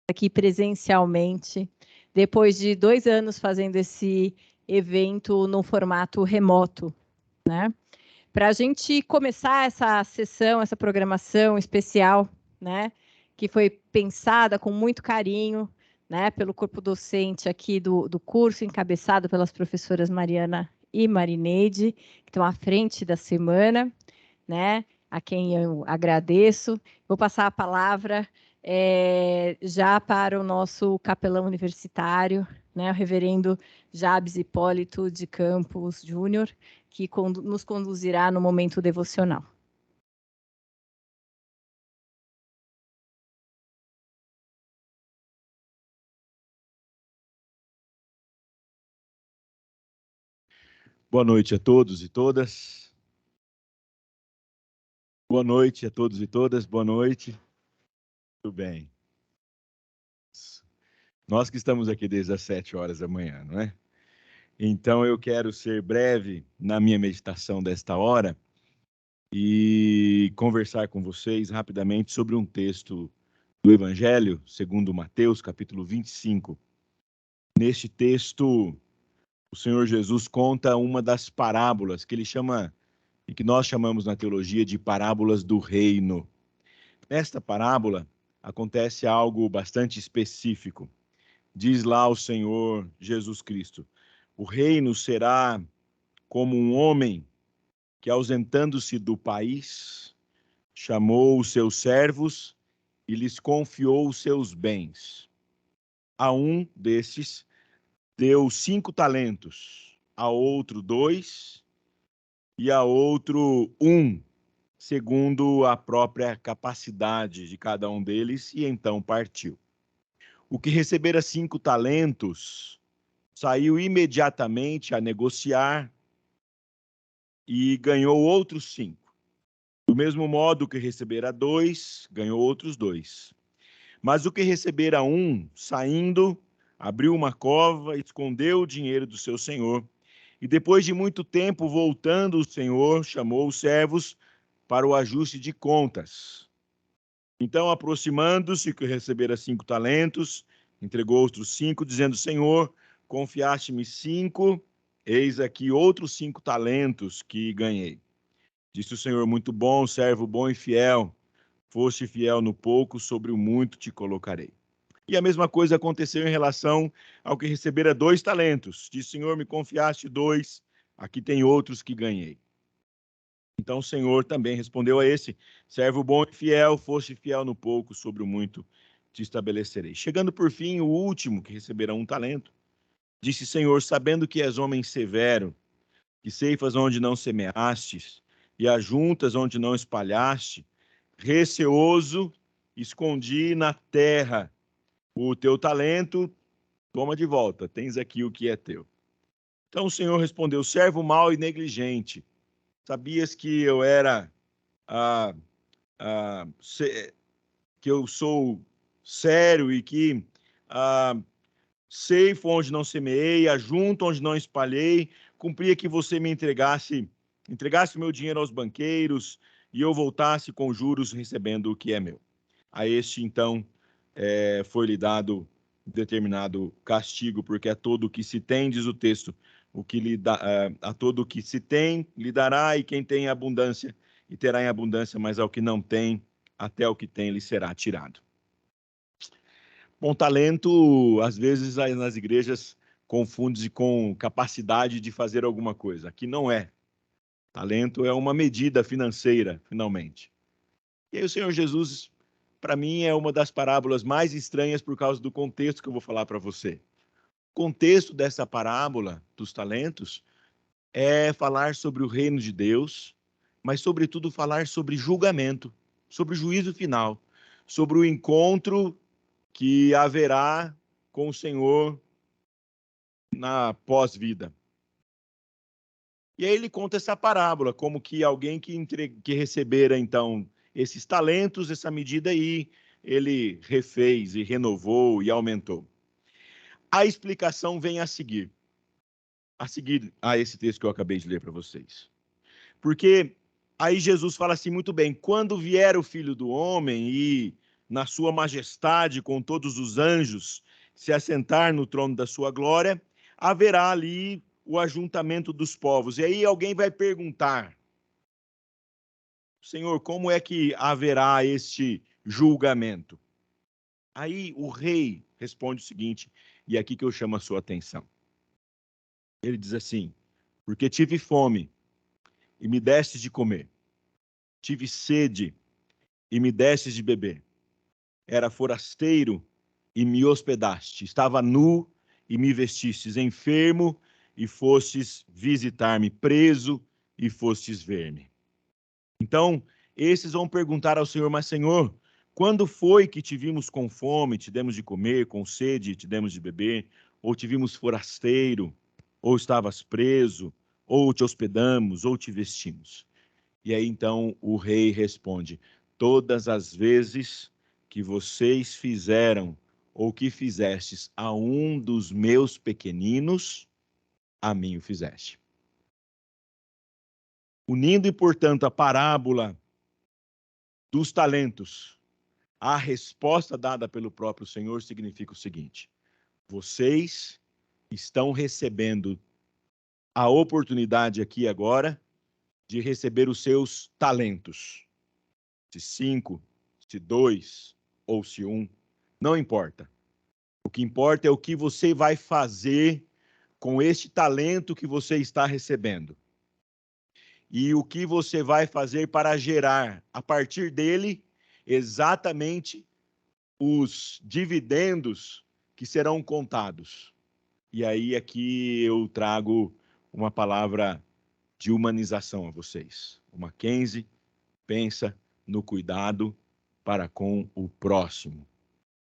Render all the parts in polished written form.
aqui presencialmente, depois de 2 anos fazendo esse evento no formato remoto, né? Para a gente começar essa sessão, essa programação especial, né? Que foi pensada com muito carinho, né? Pelo corpo docente aqui do curso, encabeçado pelas professoras Mariana e Marineide, que estão à frente da semana, né? A quem eu agradeço. Vou passar a palavra já para o nosso capelão universitário, né, o reverendo Jabes Hipólito de Campos Júnior, que nos conduzirá no momento devocional. Boa noite a todos e todas. Boa noite a todos e todas. Boa noite. Tudo bem. Nós que estamos aqui desde as 7 horas da manhã, não é? Então eu quero ser breve na minha meditação desta hora e conversar com vocês rapidamente sobre um texto do Evangelho, segundo Mateus, capítulo 25. Neste texto, o Senhor Jesus conta uma das parábolas que ele chama, e que nós chamamos na teologia de parábolas do reino. Nesta parábola, acontece algo bastante específico. Diz lá o Senhor Jesus Cristo: o reino será como um homem que, ausentando-se do país, chamou os seus servos e lhes confiou os seus bens. A um destes deu 5 talentos, a outro 2 e a outro 1, segundo a própria capacidade de cada um deles, e então partiu. O que recebera 5 talentos saiu imediatamente a negociar e ganhou outros 5. Do mesmo modo que recebera 2, ganhou outros 2. Mas o que recebera 1, saindo, abriu uma cova, escondeu o dinheiro do seu senhor. E depois de muito tempo, voltando, o senhor chamou os servos para o ajuste de contas. Então, aproximando-se, que recebera 5 talentos, entregou outros 5, dizendo: Senhor, confiaste-me 5, eis aqui outros 5 talentos que ganhei. Disse o Senhor: muito bom, servo bom e fiel. Foste fiel no pouco, sobre o muito te colocarei. E a mesma coisa aconteceu em relação ao que recebera 2 talentos. Disse: Senhor, me confiaste 2, aqui tem outros que ganhei. Então o Senhor também respondeu a esse: servo bom e fiel, foste fiel no pouco, sobre o muito te estabelecerei. Chegando por fim o último, que receberá 1 talento, disse: Senhor, sabendo que és homem severo, que ceifas onde não semeastes, e ajuntas onde não espalhaste, receoso, escondi na terra o teu talento, toma de volta, tens aqui o que é teu. Então o Senhor respondeu: servo mau e negligente, sabias que eu era que eu sou sério e que ceifo onde não semeei, ajunto onde não espalhei, cumpria que você me entregasse meu dinheiro aos banqueiros e eu voltasse com juros recebendo o que é meu. A este, então, foi-lhe dado determinado castigo, porque a todo o que se tem, diz o texto, o que lhe dá, a todo o que se tem, lhe dará, e quem tem abundância, e terá em abundância, mas ao que não tem, até o que tem lhe será tirado. Bom, talento, às vezes, nas igrejas, confunde-se com capacidade de fazer alguma coisa. Aqui não é. Talento é uma medida financeira, finalmente. E aí o Senhor Jesus, para mim, é uma das parábolas mais estranhas por causa do contexto que eu vou falar para você. O contexto dessa parábola dos talentos é falar sobre o reino de Deus, mas, sobretudo, falar sobre julgamento, sobre o juízo final, sobre o encontro que haverá com o Senhor na pós-vida. E aí ele conta essa parábola, como que alguém que recebera, então, esses talentos, essa medida aí, ele refez e renovou e aumentou. A explicação vem a seguir a esse texto que eu acabei de ler para vocês. Porque aí Jesus fala assim muito bem: quando vier o Filho do Homem e na sua majestade, com todos os anjos, se assentar no trono da sua glória, haverá ali o ajuntamento dos povos. E aí alguém vai perguntar: Senhor, como é que haverá este julgamento? Aí o rei responde o seguinte, e é aqui que eu chamo a sua atenção. Ele diz assim: porque tive fome e me destes de comer, tive sede e me destes de beber, era forasteiro e me hospedaste, estava nu e me vestistes, enfermo e fostes visitar-me, preso e fostes ver-me. Então, esses vão perguntar ao Senhor: mas Senhor, quando foi que te vimos com fome, te demos de comer, com sede, te demos de beber? Ou te vimos forasteiro, ou estavas preso, ou te hospedamos, ou te vestimos? E aí então o rei responde: todas as vezes que vocês fizeram ou que fizestes a um dos meus pequeninos, a mim o fizeste. Unindo, portanto, a parábola dos talentos à resposta dada pelo próprio Senhor, significa o seguinte: vocês estão recebendo a oportunidade aqui agora de receber os seus talentos. Se 5, se 2 ou se 1, não importa. O que importa é o que você vai fazer com este talento que você está recebendo. E o que você vai fazer para gerar, a partir dele, exatamente os dividendos que serão contados. E aí aqui eu trago uma palavra de humanização a vocês. O Mackenzie pensa no cuidado para com o próximo,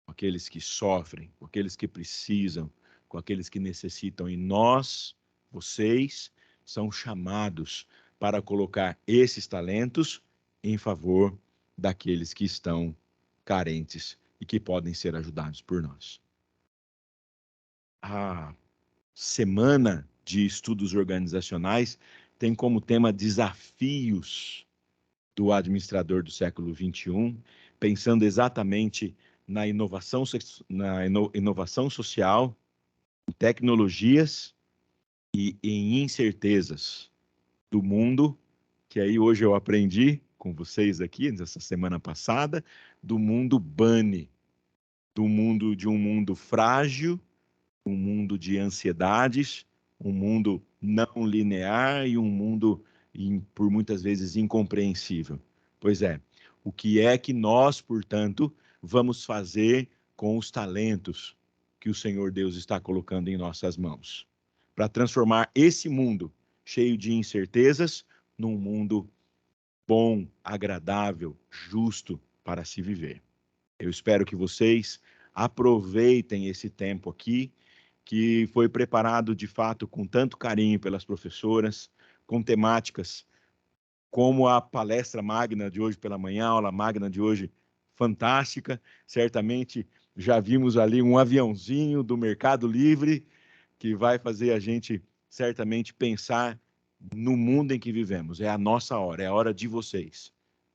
com aqueles que sofrem, com aqueles que precisam, com aqueles que necessitam. E nós, vocês, são chamados para colocar esses talentos em favor daqueles que estão carentes e que podem ser ajudados por nós. A semana de estudos organizacionais tem como tema desafios do administrador do século XXI, pensando exatamente na inovação social, em tecnologias e em incertezas do mundo, que aí hoje eu aprendi com vocês aqui, nessa semana passada, do mundo BANI, de um mundo frágil, um mundo de ansiedades, um mundo não linear e um mundo, por muitas vezes, incompreensível. Pois é, o que é que nós, portanto, vamos fazer com os talentos que o Senhor Deus está colocando em nossas mãos, para transformar esse mundo cheio de incertezas num mundo bom, agradável, justo para se viver. Eu espero que vocês aproveitem esse tempo aqui, que foi preparado de fato com tanto carinho pelas professoras, com temáticas como a palestra magna de hoje pela manhã, a aula magna de hoje, fantástica. Certamente já vimos ali um aviãozinho do Mercado Livre, que vai fazer a gente certamente pensar no mundo em que vivemos. É a nossa hora, é a hora de vocês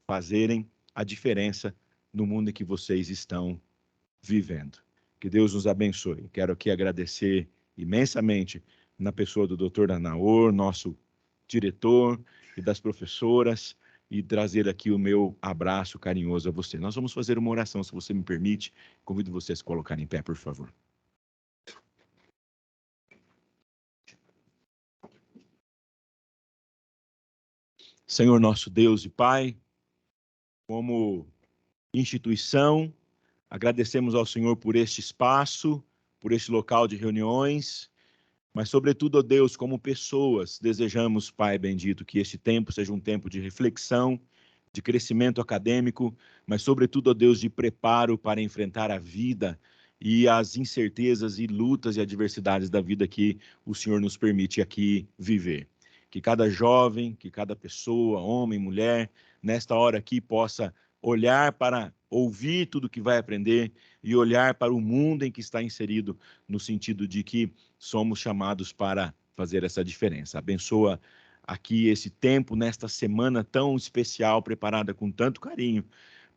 fazerem a diferença no mundo em que vocês estão vivendo. Que Deus nos abençoe. Quero aqui agradecer imensamente na pessoa do Dr. Anaor, nosso diretor, e das professoras, e trazer aqui o meu abraço carinhoso a você. Nós vamos fazer uma oração, se você me permite. Convido você a se colocar em pé, por favor. Senhor nosso Deus e Pai, como instituição, agradecemos ao Senhor por este espaço, por este local de reuniões, mas, sobretudo, ó Deus, como pessoas, desejamos, Pai bendito, que este tempo seja um tempo de reflexão, de crescimento acadêmico, mas, sobretudo, ó Deus, de preparo para enfrentar a vida e as incertezas e lutas e adversidades da vida que o Senhor nos permite aqui viver. Que cada jovem, que cada pessoa, homem, mulher, nesta hora aqui possa olhar para ouvir tudo que vai aprender e olhar para o mundo em que está inserido, no sentido de que somos chamados para fazer essa diferença. Abençoa aqui esse tempo, nesta semana tão especial, preparada com tanto carinho,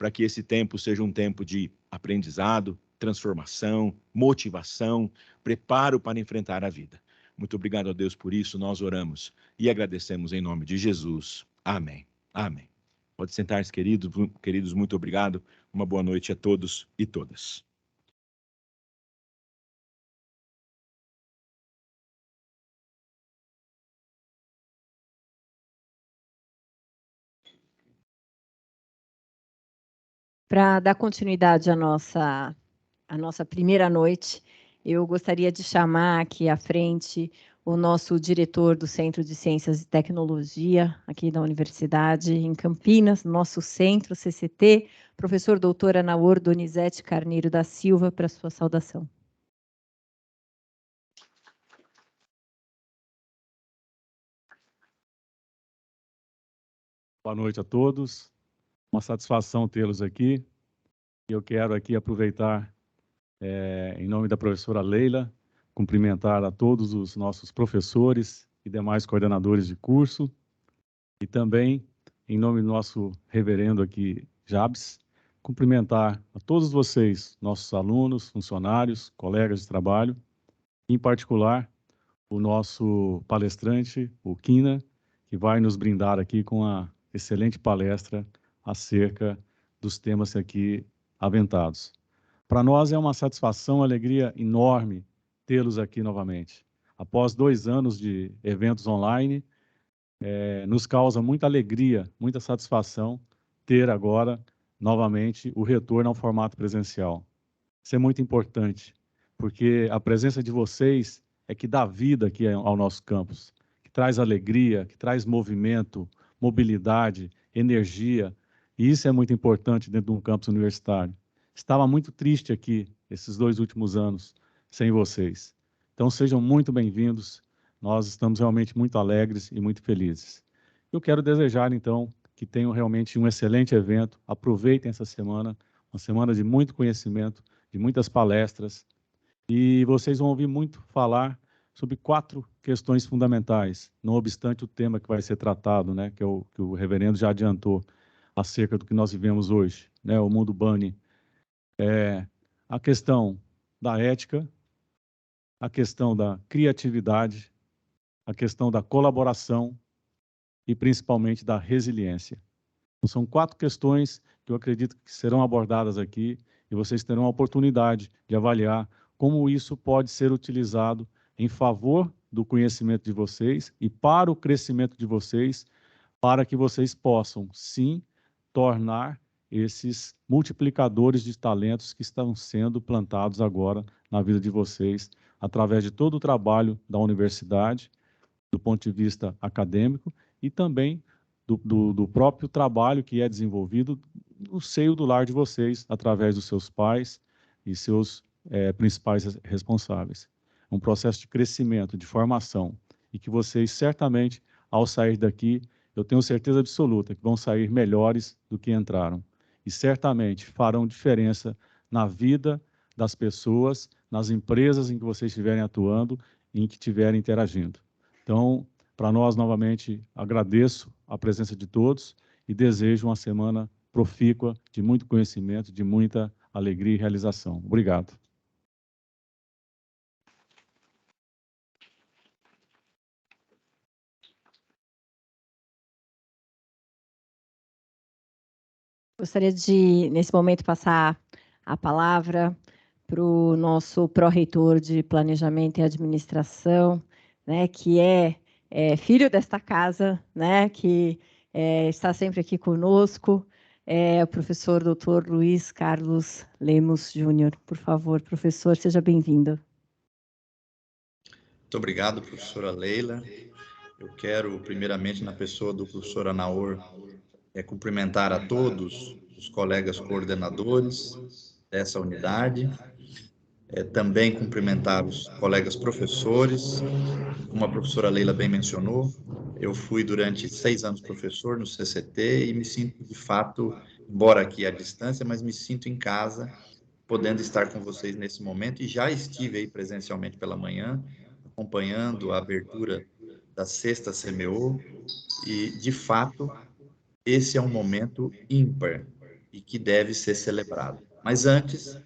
para que esse tempo seja um tempo de aprendizado, transformação, motivação, preparo para enfrentar a vida. Muito obrigado a Deus por isso, nós oramos e agradecemos em nome de Jesus. Amém. Amém. Pode sentar-se, queridos, muito obrigado. Uma boa noite a todos e todas. Para dar continuidade à nossa primeira noite, eu gostaria de chamar aqui à frente o nosso diretor do Centro de Ciências e Tecnologia, aqui da Universidade, em Campinas, nosso centro, CCT, professor doutor Anaor Donizete Carneiro da Silva, para sua saudação. Boa noite a todos. Uma satisfação tê-los aqui. Eu quero aqui aproveitar, em nome da professora Leila, cumprimentar a todos os nossos professores e demais coordenadores de curso, e também, em nome do nosso reverendo aqui, Jabes, cumprimentar a todos vocês, nossos alunos, funcionários, colegas de trabalho, em particular, o nosso palestrante, o Kina, que vai nos brindar aqui com a excelente palestra acerca dos temas aqui aventados. Para nós é uma satisfação, uma alegria enorme tê-los aqui novamente. Após 2 anos de eventos online, nos causa muita alegria, muita satisfação ter agora, novamente, o retorno ao formato presencial. Isso é muito importante, porque a presença de vocês é que dá vida aqui ao nosso campus, que traz alegria, que traz movimento, mobilidade, energia, e isso é muito importante dentro de um campus universitário. Estava muito triste aqui, esses 2 últimos anos, sem vocês. Então, sejam muito bem-vindos, nós estamos realmente muito alegres e muito felizes. Eu quero desejar, então, que tenham realmente um excelente evento, aproveitem essa semana, uma semana de muito conhecimento, de muitas palestras, e vocês vão ouvir muito falar sobre 4 questões fundamentais, não obstante o tema que vai ser tratado, né, que o reverendo já adiantou, acerca do que nós vivemos hoje, né, o mundo bunny. A questão da ética, a questão da criatividade, a questão da colaboração e, principalmente, da resiliência. Então, são 4 questões que eu acredito que serão abordadas aqui e vocês terão a oportunidade de avaliar como isso pode ser utilizado em favor do conhecimento de vocês e para o crescimento de vocês, para que vocês possam, sim, tornar esses multiplicadores de talentos que estão sendo plantados agora na vida de vocês, através de todo o trabalho da universidade, do ponto de vista acadêmico, e também do próprio trabalho que é desenvolvido no seio do lar de vocês, através dos seus pais e seus principais responsáveis. É um processo de crescimento, de formação, e que vocês, certamente, ao sair daqui, eu tenho certeza absoluta que vão sair melhores do que entraram. E, certamente, farão diferença na vida das pessoas, nas empresas em que vocês estiverem atuando e em que estiverem interagindo. Então, para nós, novamente, agradeço a presença de todos e desejo uma semana profícua, de muito conhecimento, de muita alegria e realização. Obrigado. Gostaria de, nesse momento, passar a palavra para o nosso pró-reitor de Planejamento e Administração, né, que é filho desta casa, né, que está sempre aqui conosco, o professor Dr. Luiz Carlos Lemos Júnior. Por favor, professor, seja bem-vindo. Muito obrigado, professora Leila. Eu quero, primeiramente, na pessoa do professor Anaor, cumprimentar a todos os colegas coordenadores dessa unidade, também cumprimentar os colegas professores. Como a professora Leila bem mencionou, eu fui durante 6 anos professor no CCT e me sinto, de fato, embora aqui à distância, mas me sinto em casa, podendo estar com vocês nesse momento, e já estive aí presencialmente pela manhã, acompanhando a abertura da 6ª CMO, e, de fato, esse é um momento ímpar. e que deve ser celebrado. Mas antes,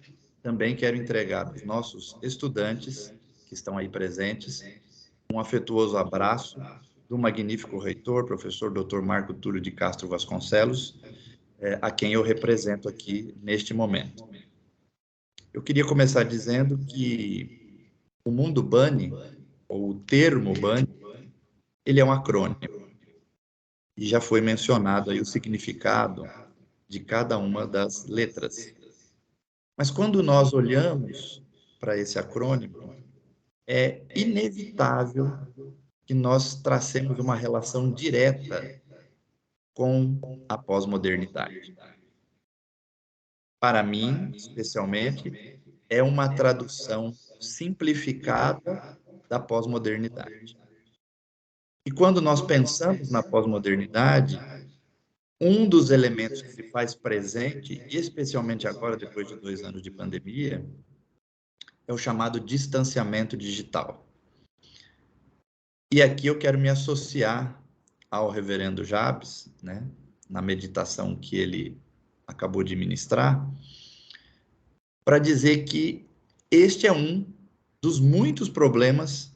também quero entregar aos nossos estudantes que estão aí presentes um afetuoso abraço do magnífico reitor, professor Dr. Marco Túlio de Castro Vasconcelos, a quem eu represento aqui neste momento. Eu queria começar dizendo que o mundo BANI, ou o termo BANI, ele é um acrônimo. E já foi mencionado aí o significado de cada uma das letras. Mas quando nós olhamos para esse acrônimo, é inevitável que nós tracemos uma relação direta com a pós-modernidade. Para mim, especialmente, é uma tradução simplificada da pós-modernidade. E quando nós pensamos na pós-modernidade, um dos elementos que se faz presente, especialmente agora, depois de 2 anos de pandemia, é o chamado distanciamento digital. E aqui eu quero me associar ao reverendo Jabes, né, na meditação que ele acabou de ministrar, para dizer que este é um dos muitos problemas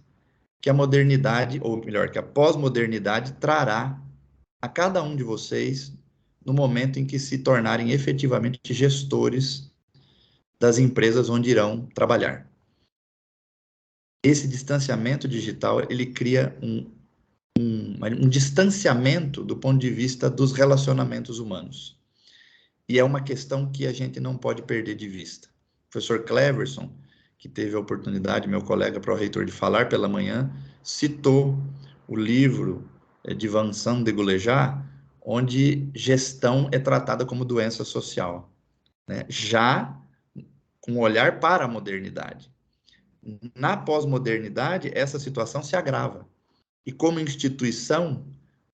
que a modernidade, ou melhor, que a pós-modernidade trará a cada um de vocês no momento em que se tornarem efetivamente gestores das empresas onde irão trabalhar. Esse distanciamento digital, ele cria um distanciamento do ponto de vista dos relacionamentos humanos. E é uma questão que a gente não pode perder de vista. O professor Cleverson, que teve a oportunidade, meu colega pró-reitor, de falar pela manhã, citou o livro de Vincent Degoulejat, onde gestão é tratada como doença social, né? Já com um olhar para a modernidade. Na pós-modernidade, essa situação se agrava. E como instituição,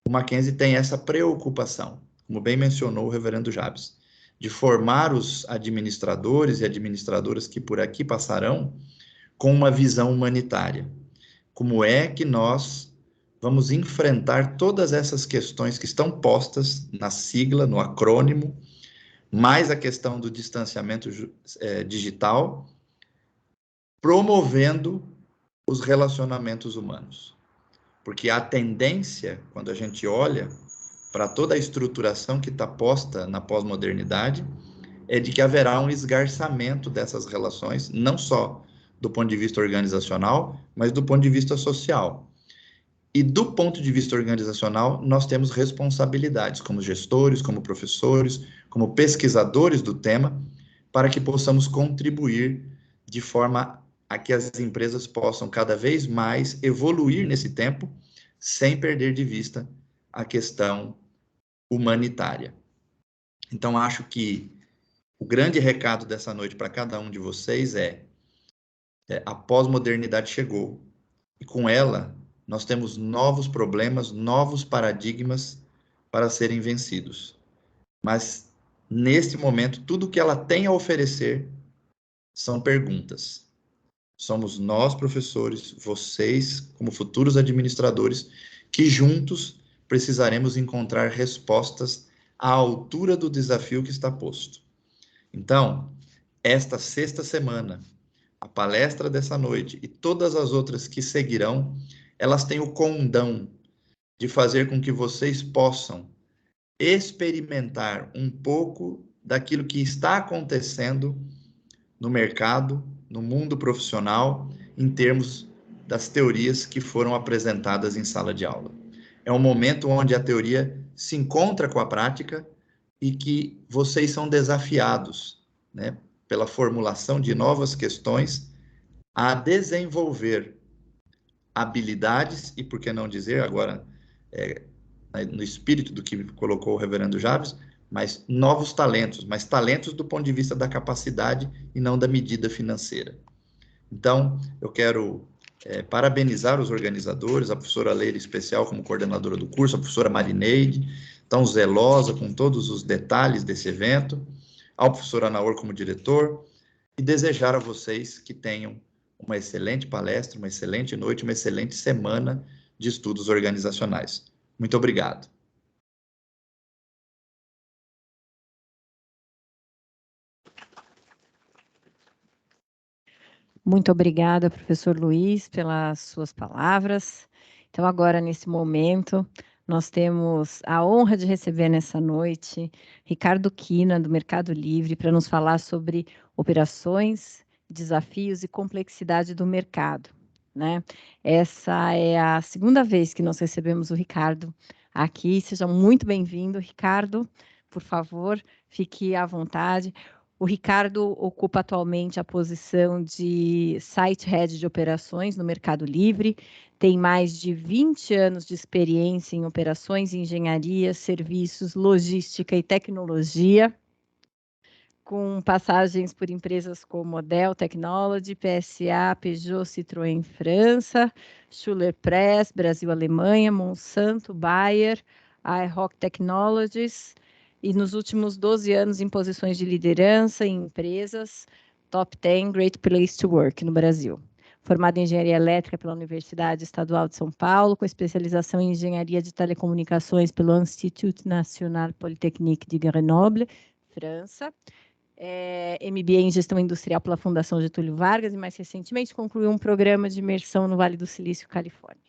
o Mackenzie tem essa preocupação, como bem mencionou o reverendo Jabes, de formar os administradores e administradoras que por aqui passarão com uma visão humanitária. Como é que nós vamos enfrentar todas essas questões que estão postas na sigla, no acrônimo, mais a questão do distanciamento digital, promovendo os relacionamentos humanos. Porque a tendência, quando a gente olha para toda a estruturação que está posta na pós-modernidade, é de que haverá um esgarçamento dessas relações, não só do ponto de vista organizacional, mas do ponto de vista social. E do ponto de vista organizacional, nós temos responsabilidades como gestores, como professores, como pesquisadores do tema, para que possamos contribuir de forma a que as empresas possam cada vez mais evoluir nesse tempo, sem perder de vista a questão humanitária. Então, acho que o grande recado dessa noite para cada um de vocês é a pós-modernidade chegou, e com ela nós temos novos problemas, novos paradigmas para serem vencidos. Mas, neste momento, tudo que ela tem a oferecer são perguntas. Somos nós, professores, vocês, como futuros administradores, que juntos precisaremos encontrar respostas à altura do desafio que está posto. Então, esta sexta semana, a palestra dessa noite e todas as outras que seguirão, elas têm o condão de fazer com que vocês possam experimentar um pouco daquilo que está acontecendo no mercado, no mundo profissional, em termos das teorias que foram apresentadas em sala de aula. É um momento onde a teoria se encontra com a prática e que vocês são desafiados, né, pela formulação de novas questões a desenvolver habilidades e, por que não dizer, agora, no espírito do que colocou o reverendo Jabes, mas novos talentos, mas talentos do ponto de vista da capacidade e não da medida financeira. Então, eu quero parabenizar os organizadores, a professora Leila em especial como coordenadora do curso, a professora Marineide, tão zelosa com todos os detalhes desse evento, ao professor Anaor como diretor, e desejar a vocês que tenham uma excelente palestra, uma excelente noite, uma excelente semana de estudos organizacionais. Muito obrigado. Muito obrigada, professor Luiz, pelas suas palavras. Então, agora, nesse momento, nós temos a honra de receber nessa noite Ricardo Quina, do Mercado Livre, para nos falar sobre operações, desafios e complexidade do mercado, né? Essa é a segunda vez que nós recebemos o Ricardo aqui. Seja muito bem-vindo, Ricardo. Por favor, fique à vontade. O Ricardo ocupa atualmente a posição de Site Head de Operações no Mercado Livre, tem mais de 20 anos de experiência em operações, engenharia, serviços, logística e tecnologia, com passagens por empresas como Dell Technology, PSA, Peugeot, Citroën França, Schuler Press, Brasil Alemanha, Monsanto, Bayer, iRock Technologies, e nos últimos 12 anos em posições de liderança em empresas Top 10 Great Place to Work no Brasil. Formado em Engenharia Elétrica pela Universidade Estadual de São Paulo, com especialização em Engenharia de Telecomunicações pelo Institut National Polytechnique de Grenoble, França. MBA em Gestão Industrial pela Fundação Getúlio Vargas e, mais recentemente, concluiu um programa de imersão no Vale do Silício, Califórnia.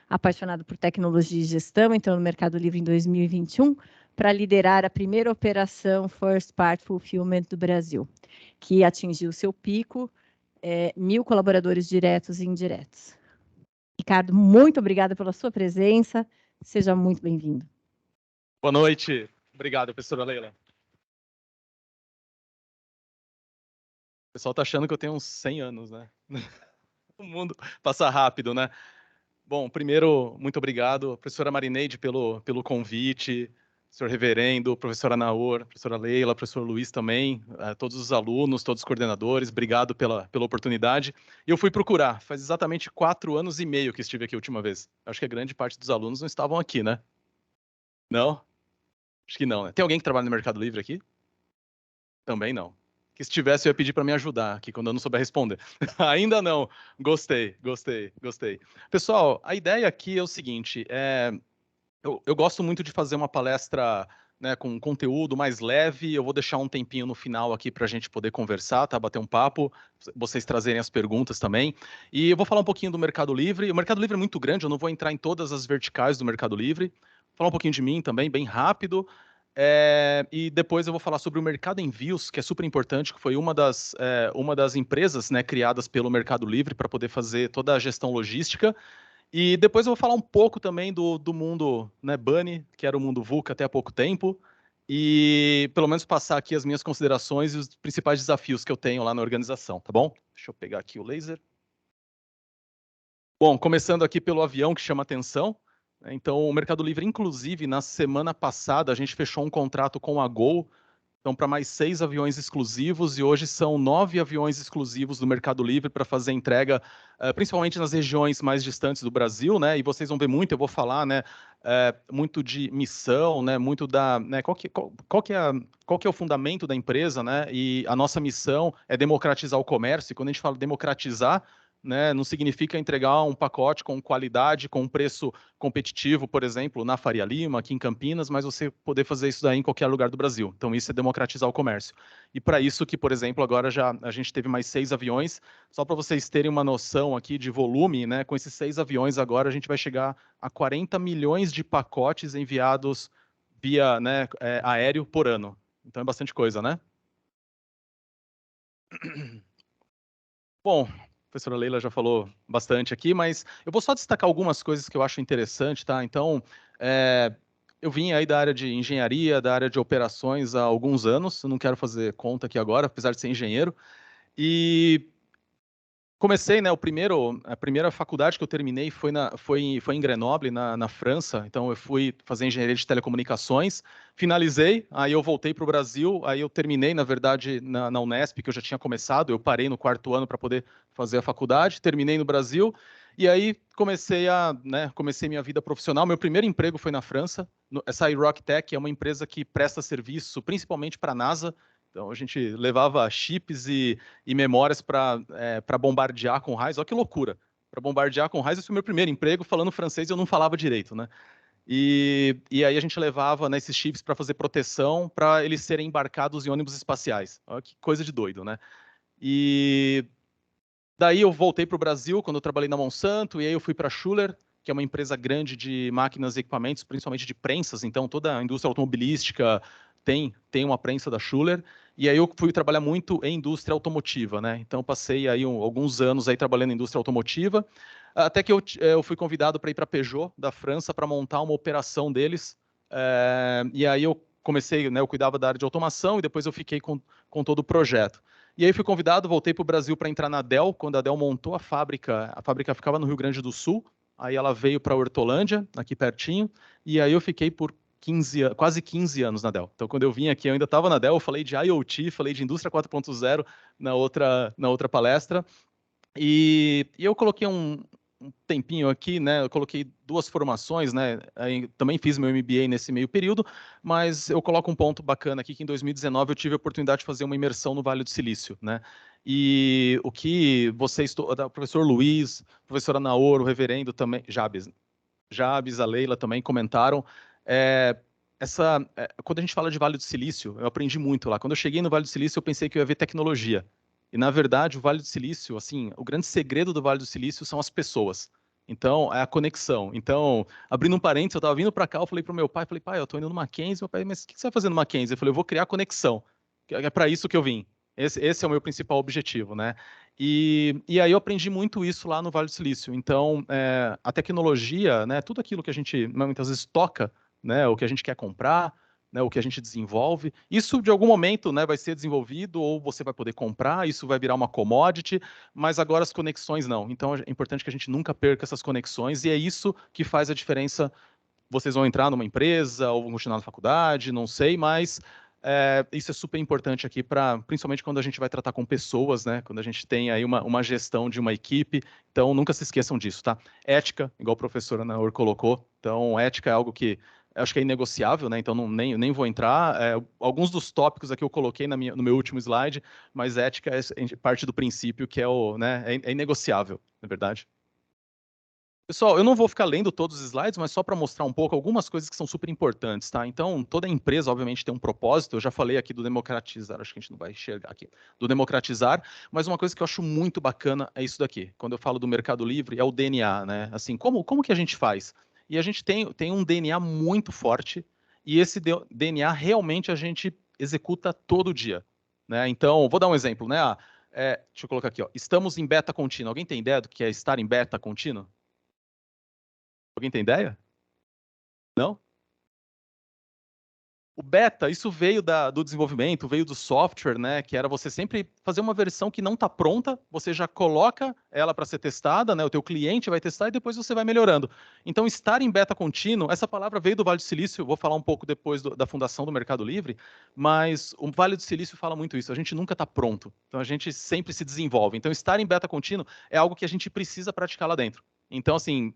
Apaixonado por tecnologia e gestão, entrou no Mercado Livre em 2021 para liderar a primeira operação First Part Fulfillment do Brasil, que atingiu seu pico, 1.000 colaboradores diretos e indiretos. Ricardo, muito obrigada pela sua presença. Seja muito bem-vindo. Boa noite. Obrigado, professora Leila. O pessoal está achando que eu tenho uns 100 anos, né? O mundo passa rápido, né? Bom, primeiro, muito obrigado, professora Marineide, pelo convite, senhor reverendo, professora Naor, professora Leila, professor Luiz também, todos os alunos, todos os coordenadores, obrigado pela oportunidade. E eu fui procurar, faz exatamente 4 anos e meio que estive aqui a última vez. Acho que a grande parte dos alunos não estavam aqui, né? Não? Acho que não, né? Tem alguém que trabalha no Mercado Livre aqui? Também não. Que se tivesse, eu ia pedir para me ajudar aqui, quando eu não souber responder. Ainda não. Gostei. Pessoal, a ideia aqui é o seguinte, eu gosto muito de fazer uma palestra, né, com conteúdo mais leve. Eu vou deixar um tempinho no final aqui para a gente poder conversar, tá? Bater um papo, vocês trazerem as perguntas também. E eu vou falar um pouquinho do Mercado Livre. O Mercado Livre é muito grande, eu não vou entrar em todas as verticais do Mercado Livre. Vou falar um pouquinho de mim também, bem rápido. E depois eu vou falar sobre o Mercado Envios, que é super importante, que foi uma das empresas, né, criadas pelo Mercado Livre para poder fazer toda a gestão logística. E depois eu vou falar um pouco também do mundo, né, Bunny, que era o mundo VUCA até há pouco tempo, e pelo menos passar aqui as minhas considerações e os principais desafios que eu tenho lá na organização, tá bom? Deixa eu pegar aqui o laser. Bom, começando aqui pelo avião, que chama atenção. Então, o Mercado Livre, inclusive, na semana passada, a gente fechou um contrato com a Gol, então, para mais 6 aviões exclusivos, e hoje são 9 aviões exclusivos do Mercado Livre para fazer entrega, principalmente nas regiões mais distantes do Brasil, né? E vocês vão ver muito, eu vou falar, né? Muito de missão, né? Muito da, né? Qual que é o fundamento da empresa, né? E a nossa missão é democratizar o comércio. E quando a gente fala democratizar, né, não significa entregar um pacote com qualidade, com um preço competitivo, por exemplo, na Faria Lima, aqui em Campinas, mas você poder fazer isso daí em qualquer lugar do Brasil. Então, isso é democratizar o comércio. E para isso que, por exemplo, agora a gente teve mais 6 aviões, só para vocês terem uma noção aqui de volume, né, com esses 6 aviões agora a gente vai chegar a 40 milhões de pacotes enviados via, né, aéreo por ano. Então, é bastante coisa, né? Bom, a professora Leila já falou bastante aqui, mas eu vou só destacar algumas coisas que eu acho interessante, tá? Então, eu vim aí da área de engenharia, da área de operações há alguns anos, eu não quero fazer conta aqui agora, apesar de ser engenheiro, e comecei, né, a primeira faculdade que eu terminei foi em Grenoble, na França. Então eu fui fazer engenharia de telecomunicações, finalizei, aí eu voltei para o Brasil, aí eu terminei, na verdade, na Unesp, que eu já tinha começado, eu parei no 4º ano para poder fazer a faculdade, terminei no Brasil, e aí comecei minha vida profissional. Meu primeiro emprego foi na França, essa iRock Tech é uma empresa que presta serviço principalmente para a NASA. Então, a gente levava chips e memórias para bombardear com raios. Olha que loucura! Para bombardear com raios, esse foi o meu primeiro emprego. Falando francês, eu não falava direito, né? E aí a gente levava, né, esses chips para fazer proteção, para eles serem embarcados em ônibus espaciais. Olha que coisa de doido, né? E Daí eu voltei para o Brasil, quando eu trabalhei na Monsanto, e aí eu fui para a Schuller, que é uma empresa grande de máquinas e equipamentos, principalmente de prensas, então toda a indústria automobilística tem uma prensa da Schuller, e aí eu fui trabalhar muito em indústria automotiva, né? Então passei aí alguns anos aí trabalhando em indústria automotiva, até que eu fui convidado para ir para a Peugeot, da França, para montar uma operação deles, e aí eu comecei, né, eu cuidava da área de automação, e depois eu fiquei com todo o projeto. E aí fui convidado, voltei para o Brasil para entrar na Dell, quando a Dell montou a fábrica ficava no Rio Grande do Sul, aí ela veio para Hortolândia, aqui pertinho, e aí eu fiquei por quase 15 anos na Dell. Então, quando eu vim aqui, eu ainda estava na Dell, eu falei de IoT, falei de Indústria 4.0 na outra palestra, e eu coloquei um tempinho aqui, né? Eu coloquei 2 formações, né? Aí, também fiz meu MBA nesse meio período, mas eu coloco um ponto bacana aqui que em 2019 eu tive a oportunidade de fazer uma imersão no Vale do Silício, né? E o que vocês, o professor Luiz, a professora Naor, o reverendo também, Jabes, a Leila também comentaram, quando a gente fala de Vale do Silício, eu aprendi muito lá. Quando eu cheguei no Vale do Silício, eu pensei que eu ia ver tecnologia. E, na verdade, o Vale do Silício, assim, o grande segredo do Vale do Silício são as pessoas. Então, é a conexão. Então, abrindo um parênteses, eu estava vindo para cá, eu falei para o meu pai, pai, eu estou indo no Mackenzie. Meu pai, mas o que você vai fazer no Mackenzie? Eu falei, eu vou criar conexão. É para isso que eu vim. Esse é o meu principal objetivo, né? E aí eu aprendi muito isso lá no Vale do Silício. Então, a tecnologia, né, tudo aquilo que a gente muitas vezes toca, né, o que a gente quer comprar, né, o que a gente desenvolve, isso de algum momento, né, vai ser desenvolvido ou você vai poder comprar, isso vai virar uma commodity, mas agora as conexões não. Então é importante que a gente nunca perca essas conexões e é isso que faz a diferença. Vocês vão entrar numa empresa ou vão continuar na faculdade, não sei, mas isso é super importante aqui principalmente quando a gente vai tratar com pessoas, né? Quando a gente tem aí uma gestão de uma equipe. Então nunca se esqueçam disso, tá? Ética, igual a professora Naor colocou. Então ética é algo que acho que é inegociável, né? Então nem vou entrar. Alguns dos tópicos aqui eu coloquei no meu último slide, mas ética é parte do princípio que é inegociável, na é verdade. Pessoal, eu não vou ficar lendo todos os slides, mas só para mostrar um pouco algumas coisas que são super importantes, tá? Então, toda empresa, obviamente, tem um propósito. Eu já falei aqui do democratizar, acho que a gente não vai enxergar aqui, do democratizar, mas uma coisa que eu acho muito bacana é isso daqui. Quando eu falo do Mercado Livre, é o DNA, né? Assim, como que a gente faz? E a gente tem um DNA muito forte, e esse DNA realmente a gente executa todo dia, né? Então, vou dar um exemplo, né? Deixa eu colocar aqui, ó. Estamos em beta contínua. Alguém tem ideia do que é estar em beta contínua? Alguém tem ideia? Não? O beta, isso veio do desenvolvimento, veio do software, né? Que era você sempre fazer uma versão que não está pronta, você já coloca ela para ser testada, né? O teu cliente vai testar e depois você vai melhorando. Então, estar em beta contínuo, essa palavra veio do Vale do Silício, eu vou falar um pouco depois da fundação do Mercado Livre, mas o Vale do Silício fala muito isso, a gente nunca está pronto, então a gente sempre se desenvolve. Então, estar em beta contínuo é algo que a gente precisa praticar lá dentro. Então, assim,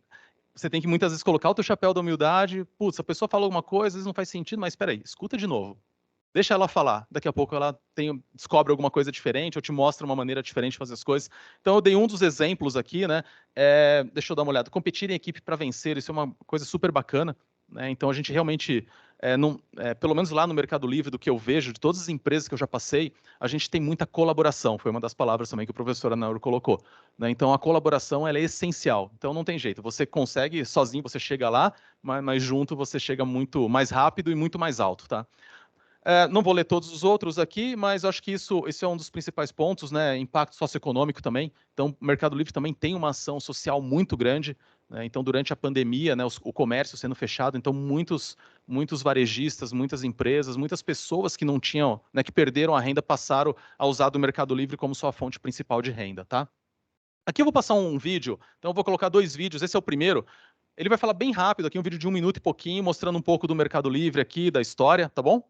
você tem que muitas vezes colocar o teu chapéu da humildade. Putz, a pessoa falou alguma coisa, às vezes não faz sentido, mas espera aí, escuta de novo. Deixa ela falar. Daqui a pouco ela descobre alguma coisa diferente, ou te mostra uma maneira diferente de fazer as coisas. Então, eu dei um dos exemplos aqui, né? Deixa eu dar uma olhada. Competir em equipe para vencer, isso é uma coisa super bacana, né? Então, a gente realmente, pelo menos lá no Mercado Livre, do que eu vejo, de todas as empresas que eu já passei, a gente tem muita colaboração. Foi uma das palavras também que o professor Anauro colocou, né? Então, a colaboração ela é essencial. Então, não tem jeito. Você consegue sozinho, você chega lá, mas junto você chega muito mais rápido e muito mais alto, tá? Não vou ler todos os outros aqui, mas acho que isso é um dos principais pontos, né? Impacto socioeconômico também. Então, o Mercado Livre também tem uma ação social muito grande, né? Então, durante a pandemia, né, o comércio sendo fechado, então muitos varejistas, muitas empresas, muitas pessoas que não tinham, né, que perderam a renda, passaram a usar do Mercado Livre como sua fonte principal de renda, tá? Aqui eu vou passar um vídeo, então eu vou colocar 2 vídeos. Esse é o primeiro. Ele vai falar bem rápido aqui, um vídeo de 1 minuto e pouquinho, mostrando um pouco do Mercado Livre aqui, da história, tá bom?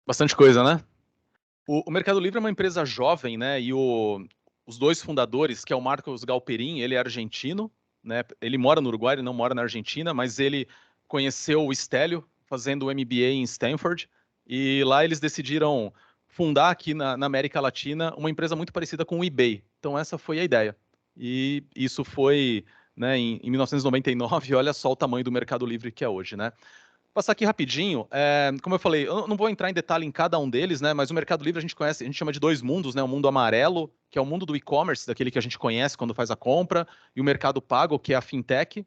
Bastante coisa, né? O Mercado Livre é uma empresa jovem, né? E os dois fundadores, que é o Marcos Galperin, ele é argentino, né? Ele mora no Uruguai, ele não mora na Argentina, mas ele conheceu o Stélio fazendo o MBA em Stanford, e lá eles decidiram fundar aqui na América Latina uma empresa muito parecida com o eBay. Então essa foi a ideia. E isso foi, né, em 1999, olha só o tamanho do Mercado Livre que é hoje, né? Passar aqui rapidinho, como eu falei, eu não vou entrar em detalhe em cada um deles, né? Mas o Mercado Livre a gente conhece, a gente chama de dois mundos, né? O mundo amarelo, que é o mundo do e-commerce, daquele que a gente conhece quando faz a compra, e o mercado pago, que é a fintech.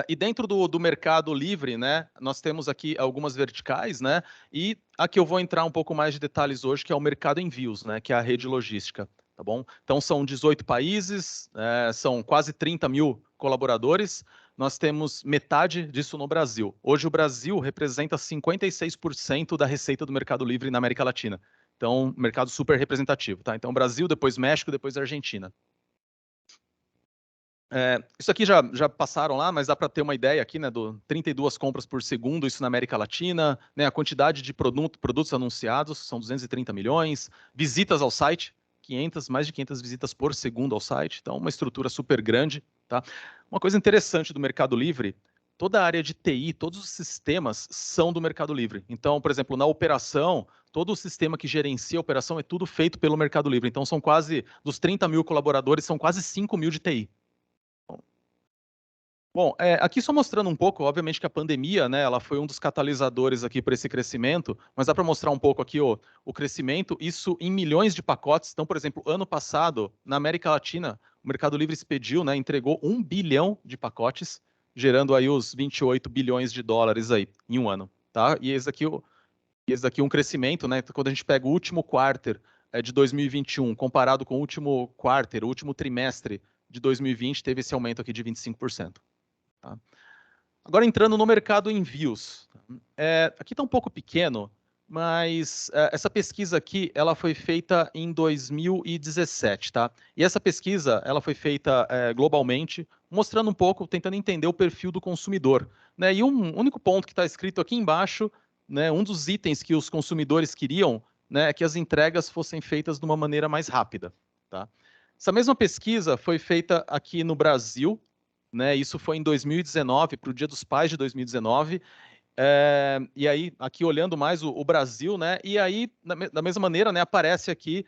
E dentro do Mercado Livre, né? Nós temos aqui algumas verticais, né? E aqui eu vou entrar um pouco mais de detalhes hoje, que é o Mercado Envios, né? Que é a rede logística, tá bom? Então são 18 países, são quase 30 mil colaboradores. Nós temos metade disso no Brasil. Hoje o Brasil representa 56% da receita do Mercado Livre na América Latina. Então, mercado super representativo, tá? Então, Brasil, depois México, depois Argentina. Isso aqui já passaram lá, mas dá para ter uma ideia aqui, né, do 32 compras por segundo, isso na América Latina, né, a quantidade de produtos anunciados são 230 milhões, visitas ao site, mais de 500 visitas por segundo ao site, então uma estrutura super grande, tá? Uma coisa interessante do Mercado Livre, toda a área de TI, todos os sistemas são do Mercado Livre. Então, por exemplo, na operação, todo o sistema que gerencia a operação é tudo feito pelo Mercado Livre. Então, são quase, dos 30 mil colaboradores, são quase 5 mil de TI. Bom, aqui só mostrando um pouco, obviamente que a pandemia, né, ela foi um dos catalisadores aqui para esse crescimento, mas dá para mostrar um pouco aqui o crescimento, isso em milhões de pacotes. Então, por exemplo, ano passado, na América Latina, o Mercado Livre expediu, né, entregou 1 bilhão de pacotes, gerando aí os 28 bilhões de dólares aí em um ano, tá? E esse daqui é um crescimento, né? Quando a gente pega o último quarter de 2021, comparado com o último quarter, o último trimestre de 2020, teve esse aumento aqui de 25%. Tá? Agora entrando no mercado envios. Aqui está um pouco pequeno, mas essa pesquisa aqui ela foi feita em 2017, tá? E essa pesquisa ela foi feita globalmente, mostrando um pouco, tentando entender o perfil do consumidor, né? E um único ponto que está escrito aqui embaixo, né? Um dos itens que os consumidores queriam, né, é que as entregas fossem feitas de uma maneira mais rápida, tá? Essa mesma pesquisa foi feita aqui no Brasil, né? Isso foi em 2019, para o Dia dos Pais de 2019. E aí, aqui olhando mais o Brasil, né? E aí, da mesma maneira, né, aparece aqui,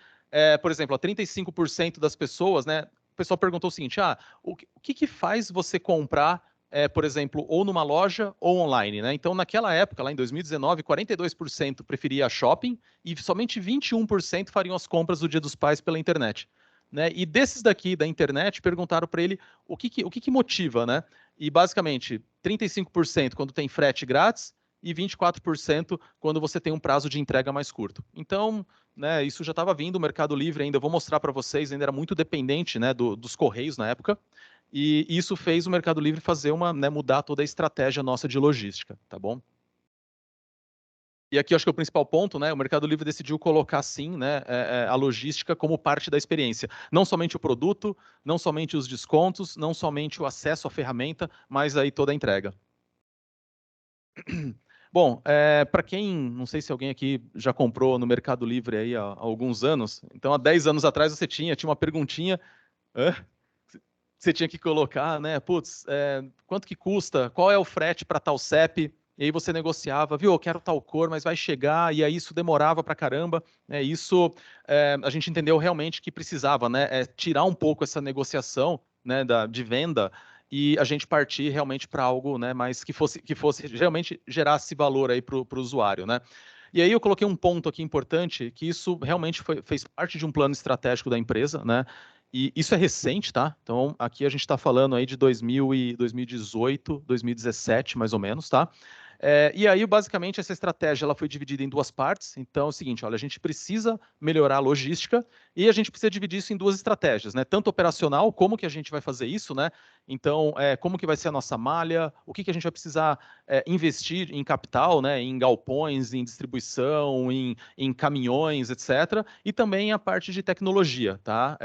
por exemplo, a 35% das pessoas, né? O pessoal perguntou o seguinte: o que faz você comprar, por exemplo, ou numa loja ou online, né? Então, naquela época, lá em 2019, 42% preferia shopping e somente 21% fariam as compras do Dia dos Pais pela internet. Né? E desses daqui da internet perguntaram para ele o que motiva, né? E basicamente 35% quando tem frete grátis e 24% quando você tem um prazo de entrega mais curto. Então, né, isso já estava vindo, o Mercado Livre ainda, eu vou mostrar para vocês, ainda era muito dependente, né, dos Correios na época, e isso fez o Mercado Livre fazer mudar toda a estratégia nossa de logística, tá bom? E aqui eu acho que é o principal ponto, né? O Mercado Livre decidiu colocar, sim, né, a logística como parte da experiência. Não somente o produto, não somente os descontos, não somente o acesso à ferramenta, mas aí toda a entrega. Bom, para quem, não sei se alguém aqui já comprou no Mercado Livre aí há alguns anos, então há 10 anos atrás você tinha uma perguntinha, você tinha que colocar, né? Putz, quanto que custa? Qual é o frete para tal CEP? e aí você negociava, viu, eu quero tal cor, mas vai chegar, e aí isso demorava pra caramba, né? Isso a gente entendeu realmente que precisava, né, tirar um pouco essa negociação, né, de venda, e a gente partir realmente para algo, né, mais que fosse realmente gerasse valor aí para o usuário, né? E aí eu coloquei um ponto aqui importante, que isso realmente fez parte de um plano estratégico da empresa, né? E isso é recente, tá? Então, aqui a gente está falando aí de 2018, 2017, mais ou menos, tá? E aí, basicamente, essa estratégia ela foi dividida em duas partes. Então, é o seguinte, olha, a gente precisa melhorar a logística e a gente precisa dividir isso em duas estratégias, né? Tanto operacional, como que a gente vai fazer isso, né? Então, como que vai ser a nossa malha, o que a gente vai precisar investir em capital, né? Em galpões, em distribuição, em caminhões, etc. E também a parte de tecnologia, tá?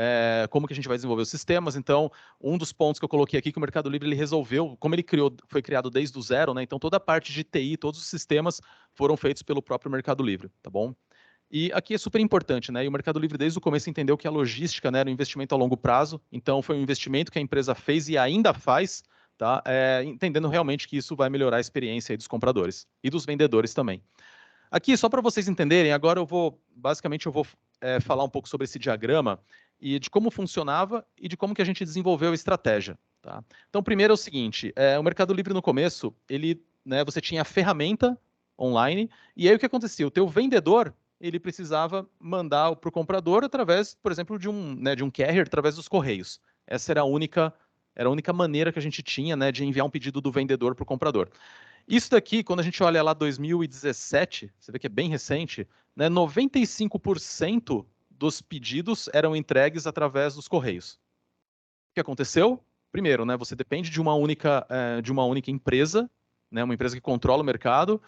Como que a gente vai desenvolver os sistemas. Então, um dos pontos que eu coloquei aqui que o Mercado Livre ele resolveu, como ele foi criado desde o zero, né? Então, toda a parte de TI, todos os sistemas foram feitos pelo próprio Mercado Livre, tá bom? E aqui é super importante, né? E o Mercado Livre, desde o começo, entendeu que a logística, né, era um investimento a longo prazo, então foi um investimento que a empresa fez e ainda faz, tá? Entendendo realmente que isso vai melhorar a experiência aí dos compradores e dos vendedores também. Aqui, só para vocês entenderem, agora eu vou falar um pouco sobre esse diagrama e de como funcionava e de como que a gente desenvolveu a estratégia. Tá? Então, primeiro é o seguinte, o Mercado Livre no começo, você tinha a ferramenta online, e aí o que acontecia? O teu vendedor, ele precisava mandar para o comprador através, por exemplo, de um carrier, através dos correios. Essa era a única maneira que a gente tinha, né, de enviar um pedido do vendedor para o comprador. Isso daqui, quando a gente olha lá 2017, você vê que é bem recente, né, 95% dos pedidos eram entregues através dos correios. O que aconteceu? Primeiro, né, você depende de uma única empresa, né, uma empresa que controla o mercado,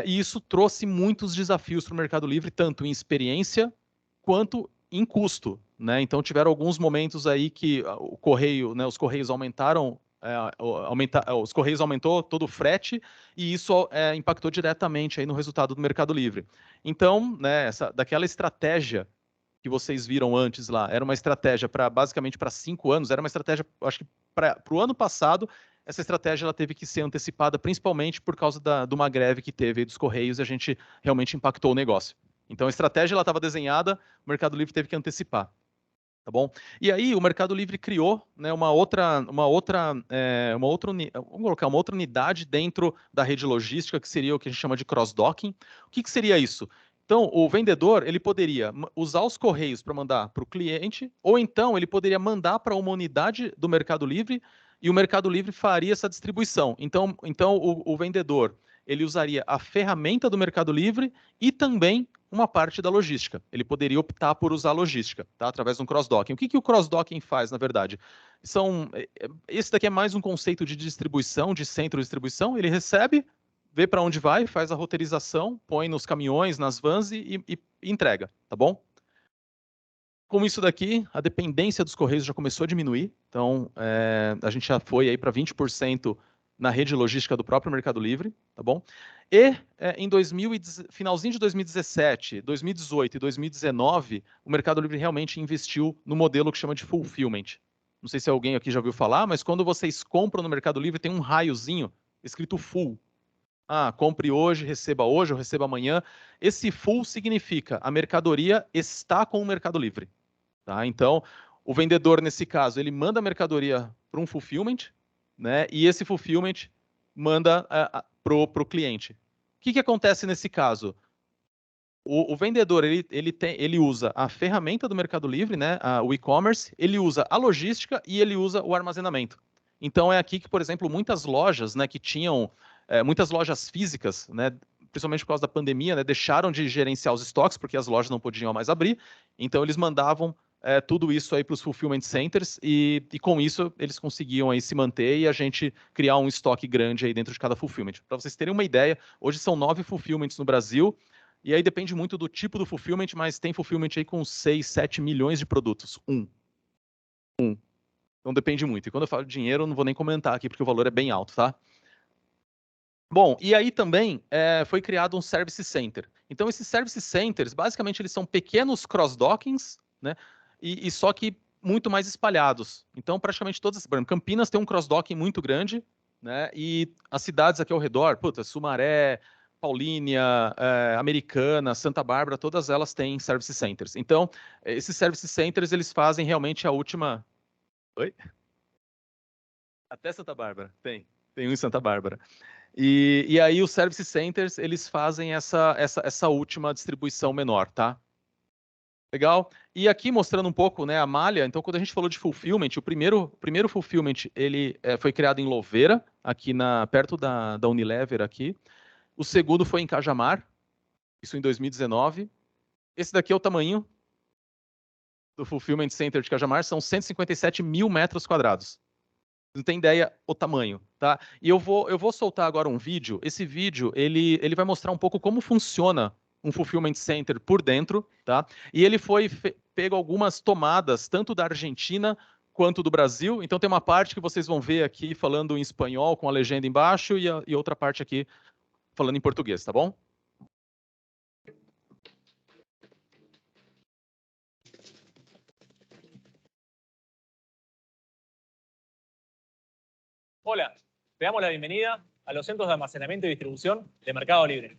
e isso trouxe muitos desafios para o Mercado Livre, tanto em experiência quanto em custo, né? Então tiveram alguns momentos aí que o correio, né, os correios aumentaram, os correios aumentou todo o frete e isso impactou diretamente aí no resultado do Mercado Livre. Então, né, daquela estratégia que vocês viram antes lá, era uma estratégia basicamente para 5 anos, era uma estratégia, acho que para o ano passado, essa estratégia ela teve que ser antecipada, principalmente por causa de uma greve que teve aí dos Correios, e a gente realmente impactou o negócio. Então a estratégia ela estava desenhada, o Mercado Livre teve que antecipar. Tá bom? E aí o Mercado Livre criou, né, uma outra unidade dentro da rede logística, que seria o que a gente chama de cross-docking. O que seria isso? Então, o vendedor ele poderia usar os correios para mandar para o cliente, ou então ele poderia mandar para uma unidade do Mercado Livre e o Mercado Livre faria essa distribuição. Então o vendedor ele usaria a ferramenta do Mercado Livre e também uma parte da logística. Ele poderia optar por usar a logística, tá? Através de um cross-docking. O que o cross-docking faz, na verdade? Esse daqui é mais um conceito de distribuição, de centro de distribuição. Ele recebe, vê para onde vai, faz a roteirização, põe nos caminhões, nas vans e entrega, tá bom? Com isso daqui, a dependência dos Correios já começou a diminuir. Então, a gente já foi aí para 20% na rede logística do próprio Mercado Livre, tá bom? E finalzinho de 2017, 2018 e 2019, o Mercado Livre realmente investiu no modelo que chama de fulfillment. Não sei se alguém aqui já ouviu falar, mas quando vocês compram no Mercado Livre, tem um raiozinho escrito full. Compre hoje, receba hoje ou receba amanhã. Esse full significa a mercadoria está com o Mercado Livre. Tá? Então, o vendedor, nesse caso, ele manda a mercadoria para um fulfillment, né? E esse fulfillment manda para o cliente. O que acontece nesse caso? O vendedor ele usa a ferramenta do Mercado Livre, né? O e-commerce, ele usa a logística e ele usa o armazenamento. Então é aqui que, por exemplo, muitas lojas, né, que tinham muitas lojas físicas, né, principalmente por causa da pandemia, né, deixaram de gerenciar os estoques porque as lojas não podiam mais abrir. Então eles mandavam tudo isso aí para os fulfillment centers e com isso eles conseguiam aí se manter e a gente criar um estoque grande aí dentro de cada fulfillment. Para vocês terem uma ideia, hoje são 9 fulfillments no Brasil e aí depende muito do tipo do fulfillment, mas tem fulfillment aí com 6, 7 milhões de produtos. Então depende muito. E quando eu falo de dinheiro, eu não vou nem comentar aqui porque o valor é bem alto, tá? Bom, e aí também foi criado um Service Center. Então esses Service Centers, basicamente eles são pequenos cross-dockings, né? E só que muito mais espalhados. Então, praticamente todas, por exemplo, Campinas tem um cross-docking muito grande, né? E as cidades aqui ao redor, puta, Sumaré, Paulínia, Americana, Santa Bárbara, todas elas têm service centers. Então, esses service centers, eles fazem realmente a última... Oi? Até Santa Bárbara, tem um em Santa Bárbara. E aí os service centers, eles fazem essa última distribuição menor, tá? Legal? E aqui mostrando um pouco, né, a malha. Então, quando a gente falou de fulfillment, o primeiro fulfillment, ele foi criado em Louveira, aqui perto da Unilever aqui. O segundo foi em Cajamar, isso em 2019. Esse daqui é o tamanho do Fulfillment Center de Cajamar, são 157 mil metros quadrados. Não tem ideia o tamanho, tá? E eu vou soltar agora um vídeo. Esse vídeo, ele vai mostrar um pouco como funciona um Fulfillment Center por dentro, tá? E ele foi pego algumas tomadas, tanto da Argentina quanto do Brasil. Então tem uma parte que vocês vão ver aqui falando em espanhol, com a legenda embaixo, e outra parte aqui falando em português, tá bom? Hola, te damos la bienvenida a los centros de almacenamiento y distribución de Mercado Libre.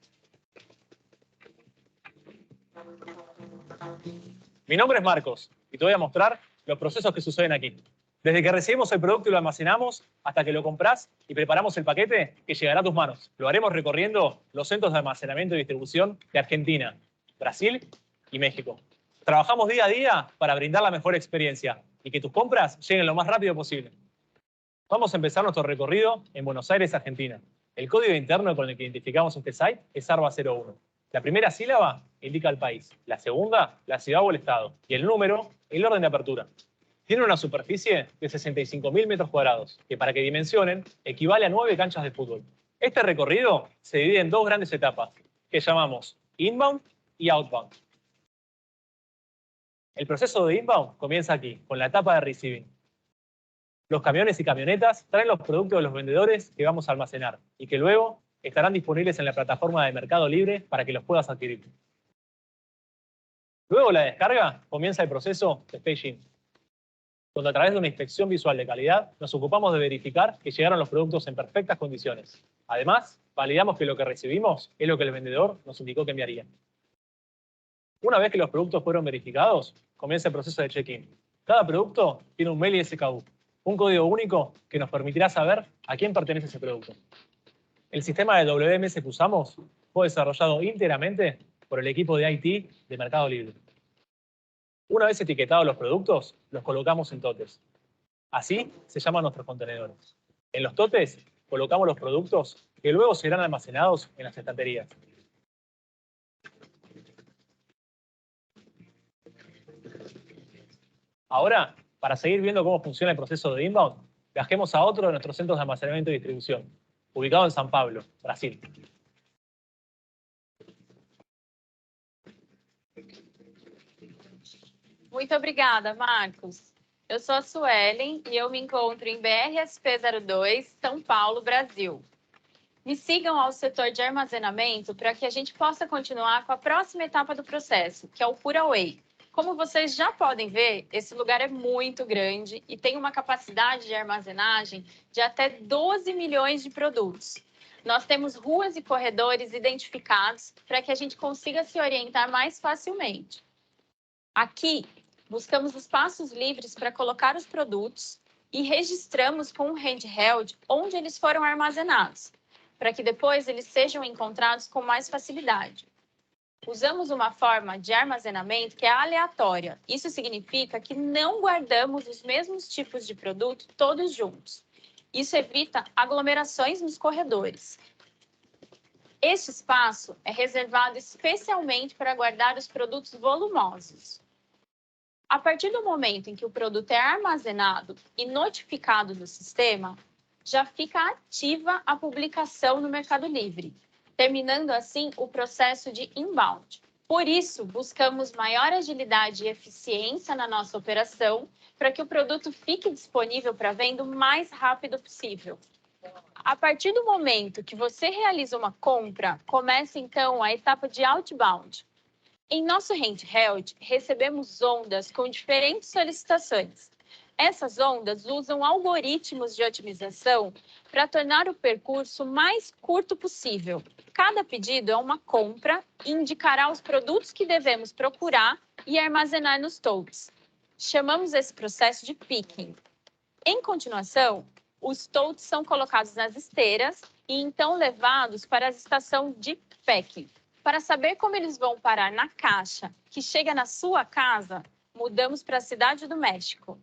Mi nombre es Marcos y te voy a mostrar los procesos que suceden aquí. Desde que recibimos el producto y lo almacenamos hasta que lo compras y preparamos el paquete que llegará a tus manos. Lo haremos recorriendo los centros de almacenamiento y distribución de Argentina, Brasil y México. Trabajamos día a día para brindar la mejor experiencia y que tus compras lleguen lo más rápido posible. Vamos a empezar nuestro recorrido en Buenos Aires, Argentina. El código interno con el que identificamos este site es ARBA01. La primera sílaba indica el país, la segunda, la ciudad o el estado, y el número, el orden de apertura. Tiene una superficie de 65.000 metros cuadrados, que para que dimensionen, equivale a 9 canchas de fútbol. Este recorrido se divide en dos grandes etapas, que llamamos inbound y outbound. El proceso de inbound comienza aquí, con la etapa de receiving. Los camiones y camionetas traen los productos de los vendedores que vamos a almacenar y que luego estarán disponibles en la plataforma de Mercado Libre para que los puedas adquirir. Luego de la descarga comienza el proceso de staging, donde a través de una inspección visual de calidad nos ocupamos de verificar que llegaron los productos en perfectas condiciones. Además, validamos que lo que recibimos es lo que el vendedor nos indicó que enviaría. Una vez que los productos fueron verificados, comienza el proceso de check-in. Cada producto tiene un mail y SKU, un código único que nos permitirá saber a quién pertenece ese producto. El sistema de WMS que usamos fue desarrollado íntegramente por el equipo de IT de Mercado Libre. Una vez etiquetados los productos, los colocamos en totes. Así se llaman nuestros contenedores. En los totes colocamos los productos que luego serán almacenados en las estanterías. Ahora, para seguir viendo cómo funciona el proceso de inbound, viajemos a otro de nuestros centros de almacenamiento y distribución, ubicado en São Paulo, Brasil. Muito obrigada, Marcos. Eu sou a Suelen e eu me encontro em BRSP02, São Paulo, Brasil. Me sigam ao setor de armazenamento para que a gente possa continuar com a próxima etapa do processo, que é o Put Away. Como vocês já podem ver, esse lugar é muito grande e tem uma capacidade de armazenagem de até 12 milhões de produtos. Nós temos ruas e corredores identificados para que a gente consiga se orientar mais facilmente. Aqui, buscamos espaços livres para colocar os produtos e registramos com um handheld onde eles foram armazenados, para que depois eles sejam encontrados com mais facilidade. Usamos uma forma de armazenamento que é aleatória. Isso significa que não guardamos os mesmos tipos de produto todos juntos. Isso evita aglomerações nos corredores. Este espaço é reservado especialmente para guardar os produtos volumosos. A partir do momento em que o produto é armazenado e notificado no sistema, já fica ativa a publicação no Mercado Livre, terminando assim o processo de inbound. Por isso, buscamos maior agilidade e eficiência na nossa operação para que o produto fique disponível para venda o mais rápido possível. A partir do momento que você realiza uma compra, começa então a etapa de outbound. Em nosso handheld, recebemos ondas com diferentes solicitações. Essas ondas usam algoritmos de otimização para tornar o percurso mais curto possível. Cada pedido é uma compra e indicará os produtos que devemos procurar e armazenar nos totes. Chamamos esse processo de picking. Em continuação, os totes são colocados nas esteiras e então levados para a estação de packing. Para saber como eles vão parar na caixa que chega na sua casa, mudamos para a Cidade do México.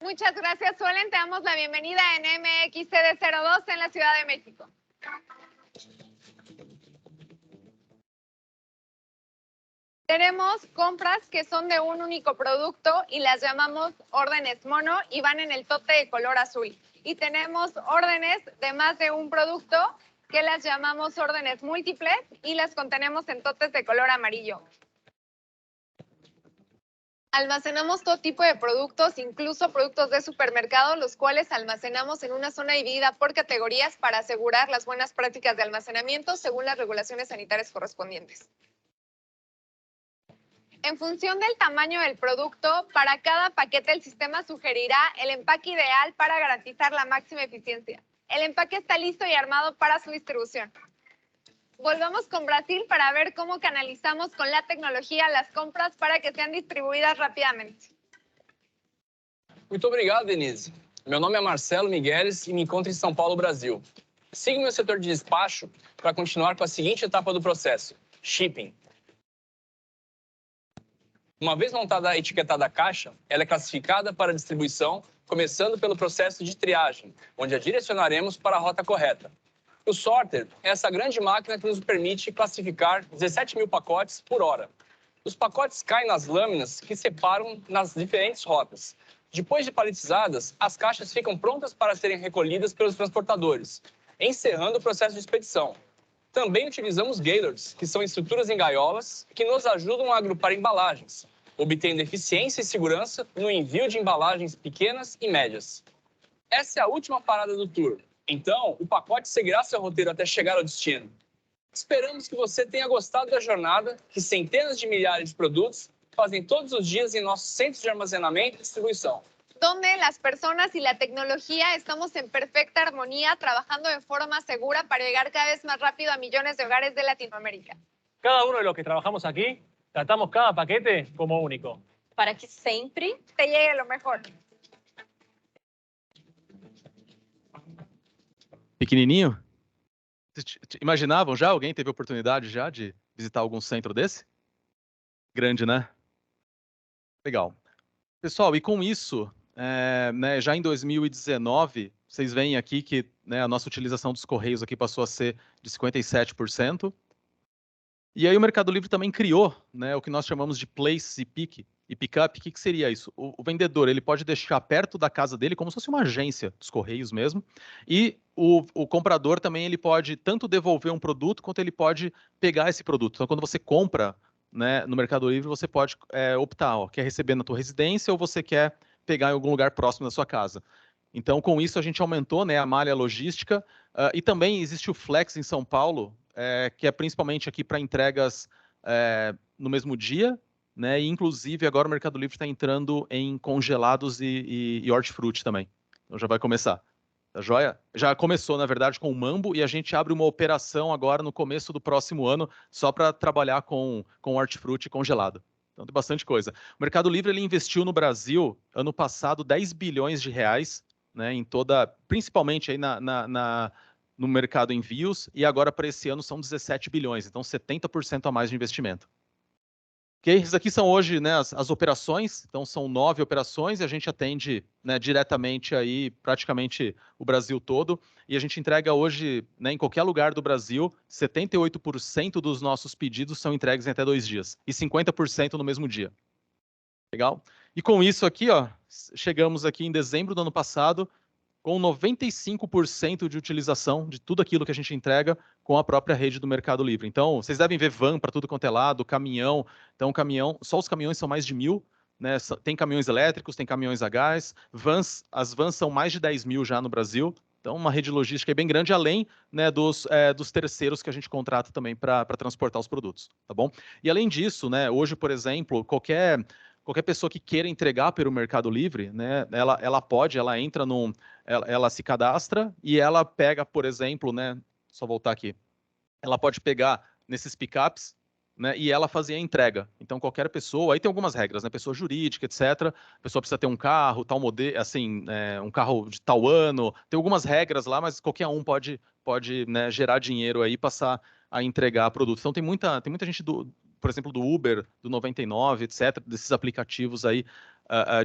Muchas gracias, Suelen. Te damos la bienvenida en MXCD02 en la Ciudad de México. Tenemos compras que son de un único producto y las llamamos órdenes mono y van en el tote de color azul. Y tenemos órdenes de más de un producto que las llamamos órdenes múltiples y las contenemos en totes de color amarillo. Almacenamos todo tipo de productos, incluso productos de supermercado, los cuales almacenamos en una zona dividida por categorías para asegurar las buenas prácticas de almacenamiento según las regulaciones sanitarias correspondientes. En función del tamaño del producto, para cada paquete el sistema sugerirá el empaque ideal para garantizar la máxima eficiencia. El empaque está listo y armado para su distribución. Volvamos con Brasil para ver cómo canalizamos con la tecnología las compras para que sean distribuídas rápidamente. Muito obrigado, Denise. Meu nome é Marcelo Migueles e me encontro em São Paulo, Brasil. Sigo meu setor de despacho para continuar com a seguinte etapa do processo: shipping. Uma vez montada e etiquetada a caixa, ela é classificada para distribuição, começando pelo processo de triagem, onde a direcionaremos para a rota correta. O sorter é essa grande máquina que nos permite classificar 17 mil pacotes por hora. Os pacotes caem nas lâminas que separam nas diferentes rotas. Depois de paletizadas, as caixas ficam prontas para serem recolhidas pelos transportadores, encerrando o processo de expedição. Também utilizamos gaylords, que são estruturas em gaiolas que nos ajudam a agrupar embalagens, obtendo eficiência e segurança no envio de embalagens pequenas e médias. Essa é a última parada do tour. Então, o pacote seguirá seu roteiro até chegar ao destino. Esperamos que você tenha gostado da jornada que centenas de milhares de produtos fazem todos os dias em nossos centros de armazenamento e distribuição. Donde las personas y la tecnología estamos en perfecta armonía, trabajando de forma segura para llegar cada vez más rápido a millones de hogares de Latinoamérica. Cada uno de los que trabajamos aquí, tratamos cada paquete como único. Para que sempre Te llegue lo mejor. Pequenininho? Vocês imaginavam já? Alguém teve oportunidade já de visitar algum centro desse? Grande, né? Legal. Pessoal, e com isso, né, já em 2019, vocês veem aqui que, né, a nossa utilização dos Correios aqui passou a ser de 57%. E aí o Mercado Livre também criou, né, o que nós chamamos de place e pick. E pick-up, o que seria isso? O vendedor ele pode deixar perto da casa dele, como se fosse uma agência dos Correios mesmo, e o comprador também ele pode tanto devolver um produto, quanto ele pode pegar esse produto. Então, quando você compra, né, no Mercado Livre, você pode optar, ó, quer receber na tua residência ou você quer pegar em algum lugar próximo da sua casa. Então, com isso, a gente aumentou, né, a malha logística, e também existe o Flex em São Paulo, que é principalmente aqui para entregas no mesmo dia, né? E, inclusive, agora o Mercado Livre está entrando em congelados e hortifruti também. Então já vai começar. Tá joia? Já começou, na verdade, com o Mambo, e a gente abre uma operação agora no começo do próximo ano só para trabalhar com hortifruti congelado. Então tem bastante coisa. O Mercado Livre ele investiu no Brasil, ano passado, 10 bilhões de reais, né, em toda, principalmente aí no mercado envios, e agora para esse ano são 17 bilhões, então 70% a mais de investimento. Okay? Essas aqui são hoje, né, as operações, então são 9 operações e a gente atende, né, diretamente aí praticamente o Brasil todo, e a gente entrega hoje, né, em qualquer lugar do Brasil, 78% dos nossos pedidos são entregues em até 2 dias e 50% no mesmo dia. Legal? E com isso aqui, ó, chegamos aqui em dezembro do ano passado com 95% de utilização de tudo aquilo que a gente entrega com a própria rede do Mercado Livre. Então, vocês devem ver van para tudo quanto é lado, caminhão. Então, só os caminhões são mais de 1.000, né? Tem caminhões elétricos, tem caminhões a gás, as vans são mais de 10 mil já no Brasil. Então, uma rede logística bem grande, além, né, dos terceiros que a gente contrata também para transportar os produtos, tá bom? E além disso, né, hoje, por exemplo, qualquer pessoa que queira entregar pelo Mercado Livre, né, ela entra ela se cadastra e ela pega, por exemplo, né, só voltar aqui, ela pode pegar nesses picapes, né, e ela fazer a entrega. Então, qualquer pessoa, aí tem algumas regras, né, pessoa jurídica, etc. A pessoa precisa ter um carro, tal modelo, assim, um carro de tal ano, tem algumas regras lá, mas qualquer um pode né, gerar dinheiro aí e passar a entregar produto. Então, tem muita gente, por exemplo, do Uber, do 99, etc., desses aplicativos aí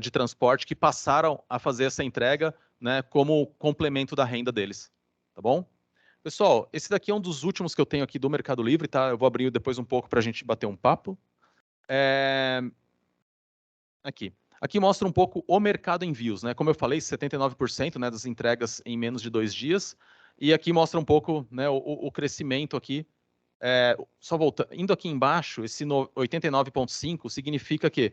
de transporte que passaram a fazer essa entrega, né, como complemento da renda deles, tá bom? Pessoal, esse daqui é um dos últimos que eu tenho aqui do Mercado Livre, tá? Eu vou abrir depois um pouco para a gente bater um papo. Aqui mostra um pouco o mercado envios, né? Como eu falei, 79%, né, das entregas em menos de 2 dias. E aqui mostra um pouco, né, o crescimento aqui. Só voltando, indo aqui embaixo, esse 89,5 significa que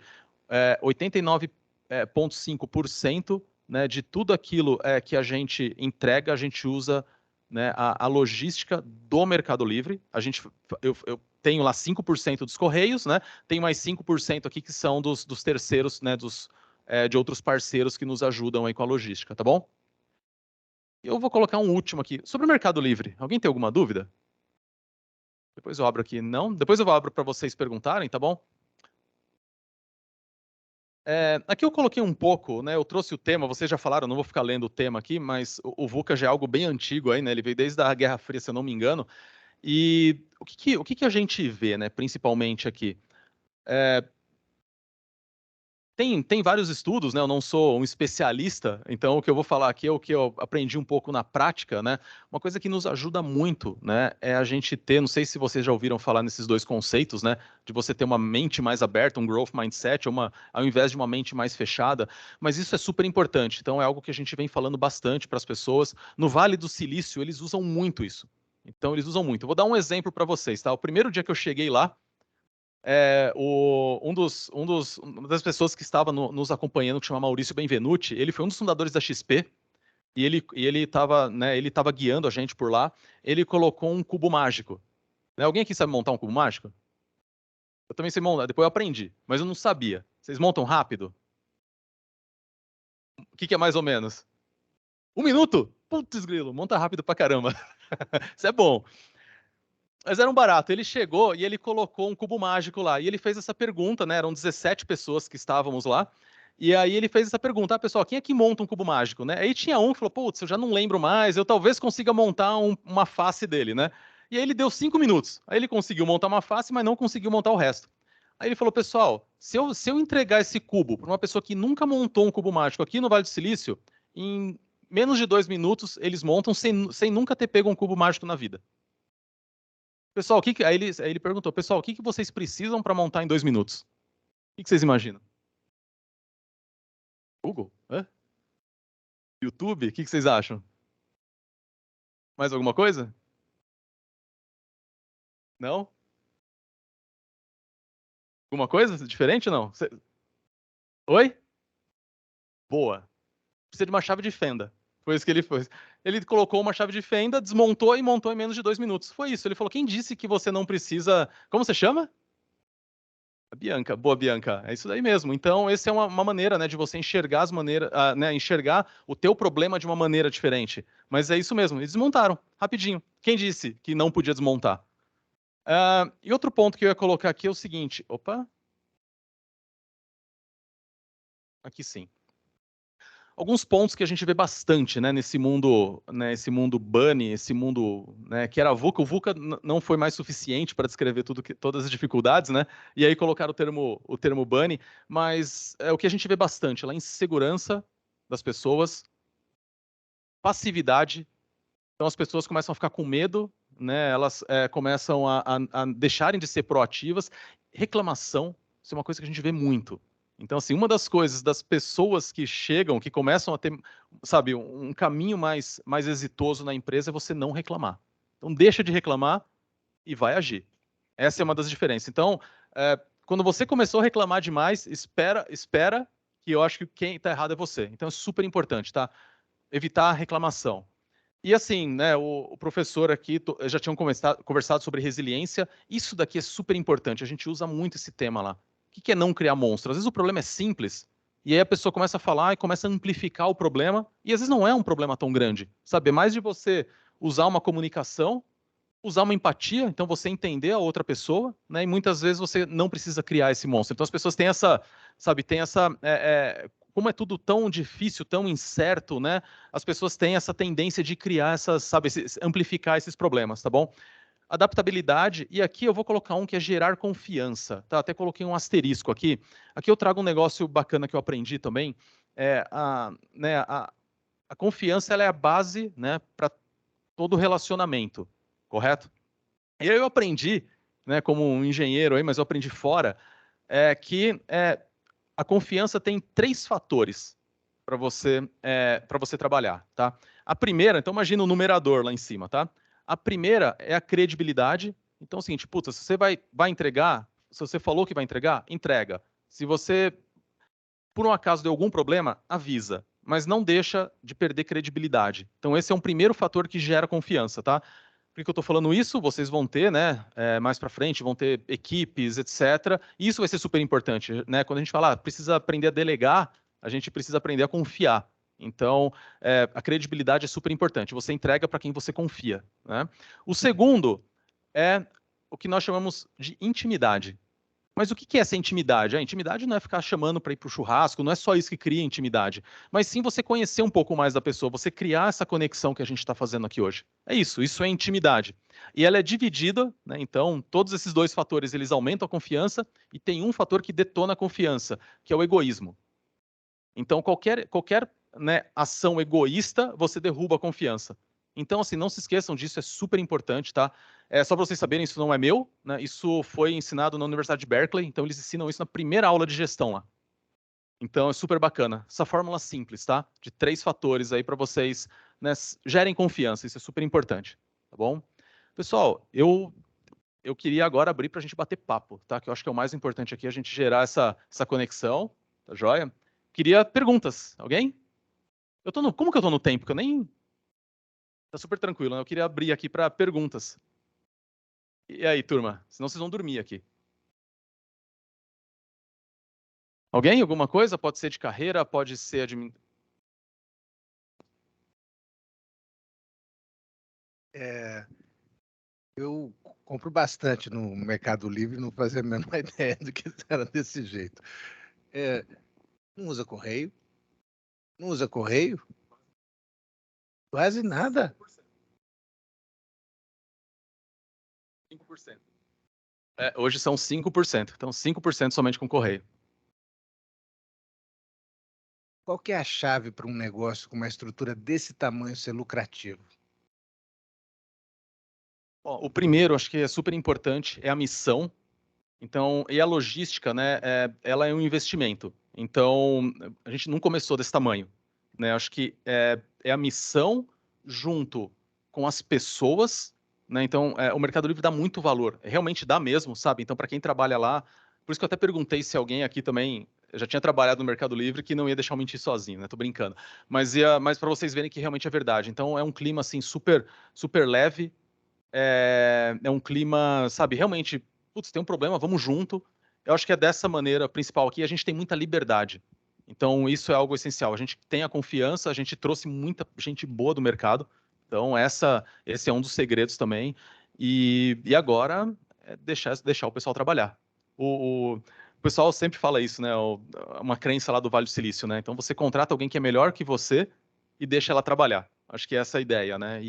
89,5%, né, de tudo aquilo que a gente entrega, a gente usa, né, a logística do Mercado Livre. Eu tenho lá 5% dos Correios, né? Tem mais 5% aqui que são dos terceiros, né, de outros parceiros que nos ajudam aí com a logística, tá bom? Eu vou colocar um último aqui. Sobre o Mercado Livre, alguém tem alguma dúvida? Depois eu abro aqui. Não? Depois eu abro para vocês perguntarem, tá bom? Aqui eu coloquei um pouco, né? Eu trouxe o tema, vocês já falaram, não vou ficar lendo o tema aqui, mas o VUCA já é algo bem antigo aí, né? Ele veio desde a Guerra Fria, se eu não me engano. E o que a gente vê, né? Principalmente aqui. Tem vários estudos, né? Eu não sou um especialista, então o que eu vou falar aqui é o que eu aprendi um pouco na prática, né? Uma coisa que nos ajuda muito, né? É a gente ter, não sei se vocês já ouviram falar nesses dois conceitos, né? De você ter uma mente mais aberta, um growth mindset, ao invés de uma mente mais fechada, mas isso é super importante. Então é algo que a gente vem falando bastante para as pessoas. No Vale do Silício, eles usam muito isso. Então eles usam muito. Eu vou dar um exemplo para vocês, tá? O primeiro dia que eu cheguei lá, uma das pessoas que estava nos acompanhando, que chama Maurício Benvenuti, ele foi um dos fundadores da XP, e ele estava, né, guiando a gente por lá. Ele colocou um cubo mágico. Né? Alguém aqui sabe montar um cubo mágico? Eu também sei montar, depois eu aprendi, mas eu não sabia. Vocês montam rápido? O que é mais ou menos? 1 minuto? Putz, grilo, monta rápido pra caramba. Isso é bom. Mas era um barato. Ele chegou e ele colocou um cubo mágico lá. E ele fez essa pergunta, né? Eram 17 pessoas que estávamos lá. E aí ele fez essa pergunta, pessoal, quem é que monta um cubo mágico, né? Aí tinha um que falou, putz, eu já não lembro mais, eu talvez consiga montar uma face dele, né? E aí ele deu 5 minutos. Aí ele conseguiu montar uma face, mas não conseguiu montar o resto. Aí ele falou, pessoal, se eu entregar esse cubo para uma pessoa que nunca montou um cubo mágico aqui no Vale do Silício, em menos de 2 minutos eles montam sem nunca ter pego um cubo mágico na vida. Pessoal, aí ele perguntou, pessoal, o que vocês precisam para montar em 2 minutos? O que vocês imaginam? Google? YouTube? O que vocês acham? Mais alguma coisa? Não? Alguma coisa diferente ou não? Oi? Boa. Precisa de uma chave de fenda. Foi isso que ele fez. Ele colocou uma chave de fenda, desmontou e montou em menos de 2 minutos. Foi isso. Ele falou, quem disse que você não precisa... Como você chama? A Bianca. Boa, Bianca. É isso daí mesmo. Então, essa é uma maneira, né, de você enxergar né, enxergar o teu problema de uma maneira diferente. Mas é isso mesmo. Eles desmontaram, rapidinho. Quem disse que não podia desmontar? E outro ponto que eu ia colocar aqui é o seguinte. Opa. Aqui sim. Alguns pontos que a gente vê bastante, né, nesse mundo, né, esse mundo bunny, esse mundo, né, que era VUCA. O VUCA não foi mais suficiente para descrever todas as dificuldades, né? E aí colocaram o termo bunny, mas é o que a gente vê bastante lá, insegurança das pessoas, passividade. Então as pessoas começam a ficar com medo, né? Elas começam a deixarem de ser proativas. Reclamação, isso é uma coisa que a gente vê muito. Então, assim, uma das coisas das pessoas que chegam, que começam a ter, sabe, um caminho mais exitoso na empresa é você não reclamar. Então, deixa de reclamar e vai agir. Essa é uma das diferenças. Então, quando você começou a reclamar demais, espera, que eu acho que quem está errado é você. Então, é super importante, tá? Evitar a reclamação. E assim, né, o professor aqui já tinham conversado sobre resiliência. Isso daqui é super importante. A gente usa muito esse tema lá. O que é não criar monstro? Às vezes o problema é simples, e aí a pessoa começa a falar e começa a amplificar o problema, e às vezes não é um problema tão grande, sabe? É mais de você usar uma comunicação, usar uma empatia, então você entender a outra pessoa, né? E muitas vezes você não precisa criar esse monstro. Então as pessoas têm essa, sabe, como é tudo tão difícil, tão incerto, né? As pessoas têm essa tendência de criar essas, sabe, amplificar esses problemas, tá bom? Adaptabilidade, e aqui eu vou colocar um que é gerar confiança, tá? Até coloquei um asterisco aqui. Aqui eu trago um negócio bacana que eu aprendi também. A confiança ela é a base, né, para todo relacionamento, correto? E aí eu aprendi, né, como um engenheiro aí, mas eu aprendi fora, que a confiança tem 3 fatores para você trabalhar, tá? A primeira, então imagina o numerador lá em cima, tá? A primeira é a credibilidade. Então é o seguinte, puta, se você vai entregar, se você falou que vai entregar, entrega. Se você, por um acaso, deu algum problema, avisa. Mas não deixa de perder credibilidade. Então esse é um primeiro fator que gera confiança, tá? Por que eu estou falando isso? Vocês vão ter, né, mais para frente, vão ter equipes, etc. E isso vai ser super importante, né? Quando a gente fala, precisa aprender a delegar, a gente precisa aprender a confiar. Então, a credibilidade é super importante. Você entrega para quem você confia, né? O segundo é o que nós chamamos de intimidade. Mas o que é essa intimidade? A intimidade não é ficar chamando para ir para o churrasco, não é só isso que cria intimidade, mas sim você conhecer um pouco mais da pessoa, você criar essa conexão que a gente está fazendo aqui hoje. É isso é intimidade. E ela é dividida, né? Então, todos esses 2 fatores, eles aumentam a confiança, e tem um fator que detona a confiança, que é o egoísmo. Então, qualquer né, ação egoísta, você derruba a confiança. Então, assim, não se esqueçam disso, é super importante, tá? Só para vocês saberem, isso não é meu, né? Isso foi ensinado na Universidade de Berkeley, então eles ensinam isso na primeira aula de gestão lá. Então, é super bacana. Essa fórmula simples, tá? De 3 fatores aí para vocês, né, gerem confiança, isso é super importante, tá bom? Pessoal, eu queria agora abrir para a gente bater papo, tá? Que eu acho que é o mais importante aqui, a gente gerar essa conexão, tá joia? Queria perguntas, alguém? Como que eu tô no tempo? Que eu nem... Tá super tranquilo, né? Eu queria abrir aqui para perguntas. E aí, turma? Senão vocês vão dormir aqui. Alguém? Alguma coisa? Pode ser de carreira, pode ser Eu compro bastante no Mercado Livre, não fazia a menor ideia do que era desse jeito. Não usa correio? Não usa correio? Quase nada. 5%. Hoje são 5%. Então, 5% somente com correio. Qual que é a chave para um negócio com uma estrutura desse tamanho ser lucrativo? Bom, o primeiro, acho que é super importante, é a missão. Então, e a logística, né? Ela é um investimento. Então, a gente não começou desse tamanho, né? Acho que é a missão junto com as pessoas, né? Então, o Mercado Livre dá muito valor, realmente dá mesmo, sabe? Então, para quem trabalha lá, por isso que eu até perguntei se alguém aqui também já tinha trabalhado no Mercado Livre, que não ia deixar eu mentir sozinho, né? Tô brincando. Mas para vocês verem que realmente é verdade. Então, é um clima assim super leve. É um clima, sabe, realmente, putz, tem um problema, vamos junto. Eu acho que é dessa maneira principal aqui, a gente tem muita liberdade. Então, isso é algo essencial. A gente tem a confiança, a gente trouxe muita gente boa do mercado. Então, esse é um dos segredos também. E agora é deixar o pessoal trabalhar. O pessoal sempre fala isso, né? Uma crença lá do Vale do Silício, né? Então, você contrata alguém que é melhor que você e deixa ela trabalhar. Acho que é essa a ideia, né?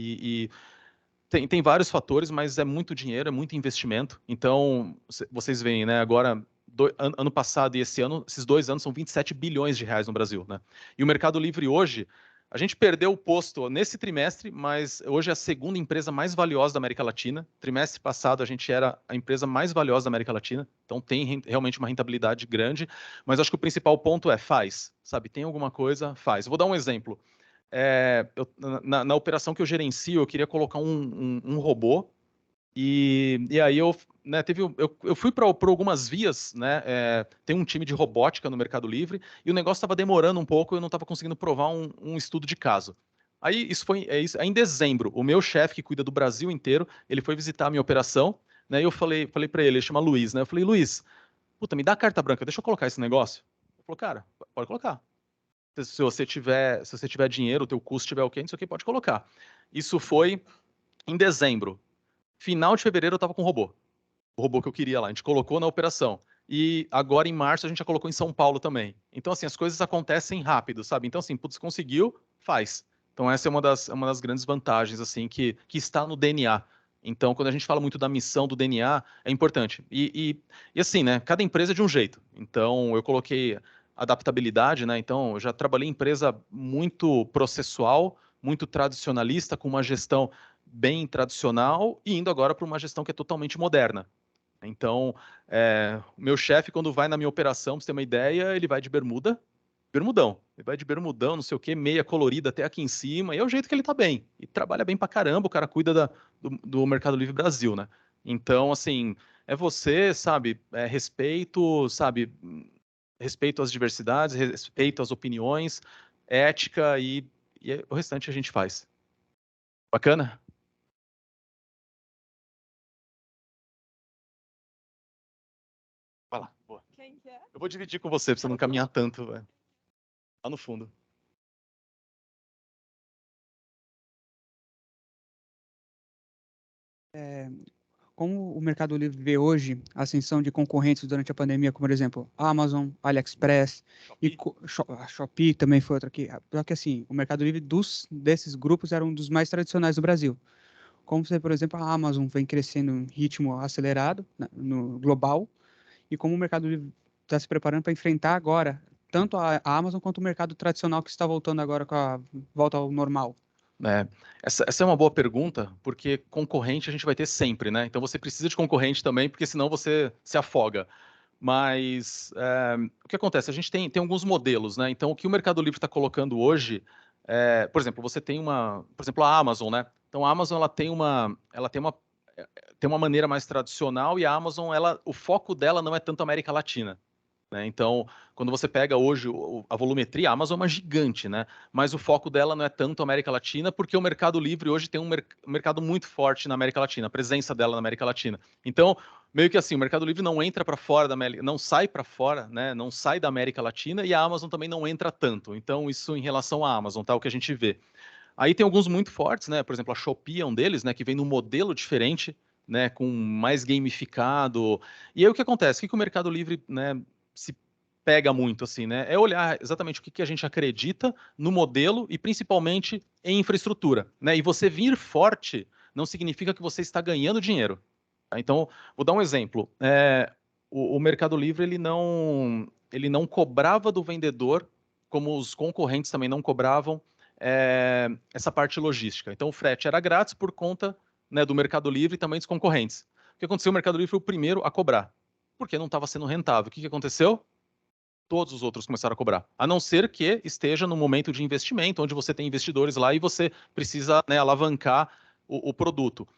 Tem vários fatores, mas é muito dinheiro, é muito investimento. Então, vocês veem, né? Agora, ano passado e esse ano, esses 2 anos são 27 bilhões de reais no Brasil, né? E o Mercado Livre hoje, a gente perdeu o posto nesse trimestre, mas hoje é a segunda empresa mais valiosa da América Latina. Trimestre passado, a gente era a empresa mais valiosa da América Latina. Então, tem realmente uma rentabilidade grande. Mas acho que o principal ponto é faz, sabe? Tem alguma coisa, faz. Vou dar um exemplo. Na operação que eu gerencio, eu queria colocar um robô, e aí eu fui para algumas vias, né? Tem um time de robótica no Mercado Livre, e o negócio estava demorando um pouco, eu não estava conseguindo provar um estudo de caso. Aí isso foi em dezembro. O meu chefe, que cuida do Brasil inteiro, ele foi visitar a minha operação, né? E eu falei para ele chama Luiz, né? Eu falei, Luiz, puta, me dá a carta branca, deixa eu colocar esse negócio. Ele falou, cara, pode colocar. Se você tiver dinheiro, o teu custo estiver ok, não sei o que, pode colocar. Isso foi em dezembro. Final de fevereiro eu estava com o robô que eu queria lá. A gente colocou na operação. E agora, em março, a gente já colocou em São Paulo também. Então, assim, as coisas acontecem rápido, sabe? Então, assim, putz, conseguiu, faz. Então, essa é uma das grandes vantagens, assim, que está no DNA. Então, quando a gente fala muito da missão do DNA, é importante. E assim, né? Cada empresa é de um jeito. Então, eu coloquei adaptabilidade, né? Então, eu já trabalhei em empresa muito processual, muito tradicionalista, com uma gestão bem tradicional, e indo agora para uma gestão que é totalmente moderna. Então, o meu chefe, quando vai na minha operação, para você ter uma ideia, ele vai de bermudão. Ele vai de bermudão, não sei o quê, meia colorida até aqui em cima, e é o jeito que ele tá bem. E trabalha bem pra caramba, o cara cuida do Mercado Livre Brasil, né? Então, assim, é você, sabe, respeito, sabe, respeito às diversidades, respeito às opiniões, ética e o restante a gente faz. Bacana? Vai lá, boa. Quem quer? Eu vou dividir com você, pra você não caminhar tanto, velho. Lá no fundo. Como o Mercado Livre vê hoje a ascensão de concorrentes durante a pandemia, como, por exemplo, Amazon, AliExpress, a Shopee também foi outra aqui. Só que, assim, o Mercado Livre desses grupos era um dos mais tradicionais do Brasil. Como, por exemplo, a Amazon vem crescendo em ritmo acelerado no global, e como o Mercado Livre está se preparando para enfrentar agora tanto a Amazon quanto o mercado tradicional que está voltando agora com a volta ao normal. Essa é uma boa pergunta, porque concorrente a gente vai ter sempre, né? Então você precisa de concorrente também, porque senão você se afoga. Mas o que acontece? A gente tem alguns modelos, né? Então o que o Mercado Livre está colocando hoje, por exemplo, você tem por exemplo, a Amazon, né? Então a Amazon ela tem uma maneira mais tradicional e a Amazon o foco dela não é tanto a América Latina. Né? Então, quando você pega hoje a volumetria, a Amazon é uma gigante, né? Mas o foco dela não é tanto a América Latina, porque o Mercado Livre hoje tem um mercado muito forte na América Latina, a presença dela na América Latina. Então, meio que assim, o Mercado Livre não entra para fora da América, não sai para fora, né? Não sai da América Latina e a Amazon também não entra tanto. Então, isso em relação à Amazon, tá? O que a gente vê. Aí tem alguns muito fortes, né? Por exemplo, a Shopee é um deles, né? Que vem num modelo diferente, né? Com mais gamificado. E aí o que acontece? O que o Mercado Livre, né? Se pega muito, assim, né? É olhar exatamente o que a gente acredita no modelo e principalmente em infraestrutura, né? E você vir forte não significa que você está ganhando dinheiro. Tá? Então, vou dar um exemplo. O Mercado Livre ele não cobrava do vendedor, como os concorrentes também não cobravam essa parte logística. Então, o frete era grátis por conta, né, do Mercado Livre e também dos concorrentes. O que aconteceu? O Mercado Livre foi o primeiro a cobrar, porque não estava sendo rentável. O que aconteceu? Todos os outros começaram a cobrar, a não ser que esteja no momento de investimento, onde você tem investidores lá e você precisa, né, alavancar o produto.